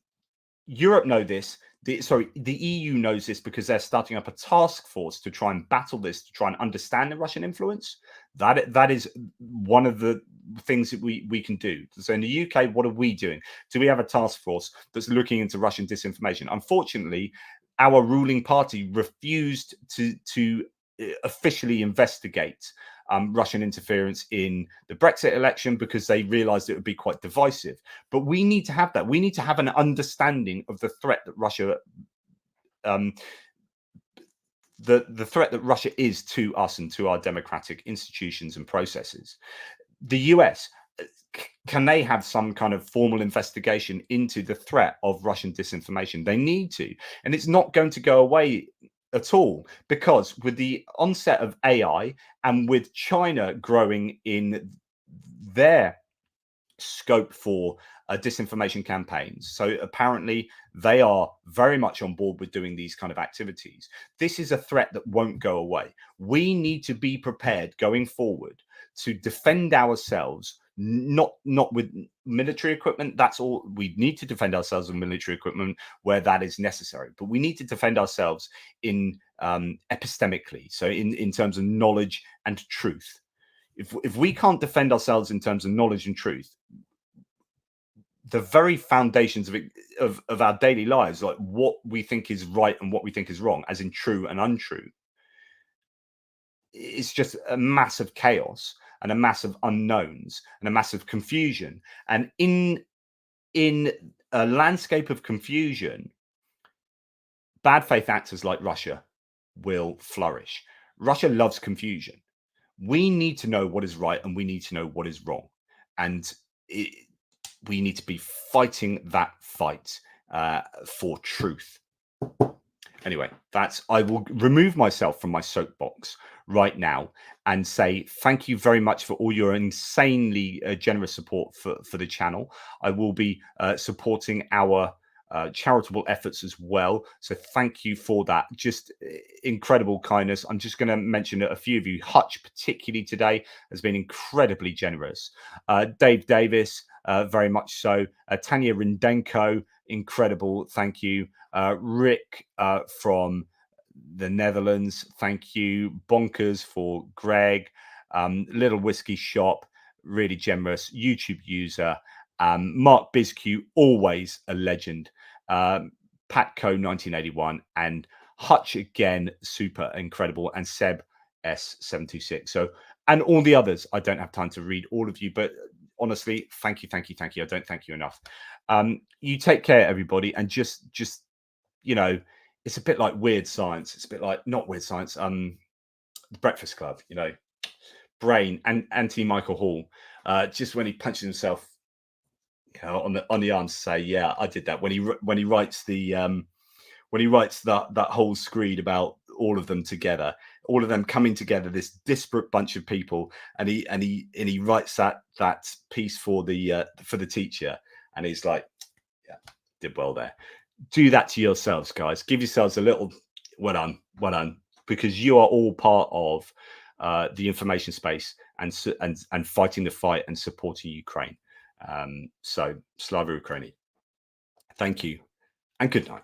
Europe know this. The EU knows this because they're starting up a task force to try and battle this, to try and understand the Russian influence. That is one of the things that we can do. So in the UK, what are we doing? Do we have a task force that's looking into Russian disinformation? Unfortunately, our ruling party refused to officially investigate Russian interference in the Brexit election because they realized it would be quite divisive. But we need to have that. We need to have an understanding of the threat that Russia, the threat that Russia is to us and to our democratic institutions and processes. The US, can they have some kind of formal investigation into the threat of Russian disinformation? They need to, and it's not going to go away at all, because with the onset of AI and with China growing in their scope for disinformation campaigns, so apparently they are very much on board with doing these kind of activities. This is a threat that won't go away. We need to be prepared going forward to defend ourselves, not with military equipment. That's all. We need to defend ourselves with military equipment where that is necessary, but we need to defend ourselves in epistemically, so in terms of knowledge and truth. If we can't defend ourselves in terms of knowledge and truth, the very foundations of our daily lives, like what we think is right and what we think is wrong, as in true and untrue, it's just a massive chaos and a massive unknowns and a massive confusion. And in a landscape of confusion, bad faith actors like Russia will flourish. Russia loves confusion. We need to know what is right and we need to know what is wrong. And we need to be fighting that fight for truth. Anyway, I will remove myself from my soapbox right now and say thank you very much for all your insanely generous support for the channel. I will be supporting our charitable efforts as well. So thank you for that. Just incredible kindness. I'm just going to mention a few of you. Hutch, particularly today, has been incredibly generous. Dave Davis, very much so. Tanya Rindenko, incredible. Thank you. Rick from the Netherlands, thank you. Bonkers for Greg. Little Whiskey Shop, really generous YouTube user. Mark Bizq, always a legend. Patco 1981 and Hutch again, super incredible, and Seb S726. So, and all the others, I don't have time to read all of you, but honestly, thank you. I don't thank you enough. You take care, everybody, and just you know, it's a bit like Weird Science. It's a bit like not Weird Science. The Breakfast Club, you know, Brain and Anthony Michael Hall. Just when he punches himself, you know, on the arm to say, yeah, I did that. When he writes the that whole screed about all of them together, all of them coming together, this disparate bunch of people, and he writes that piece for the teacher, and he's like, yeah, did well there. Do that to yourselves, guys. Give yourselves a little well done, because you are all part of the information space and fighting the fight and supporting Ukraine. So Slava Ukraini. Thank you and good night.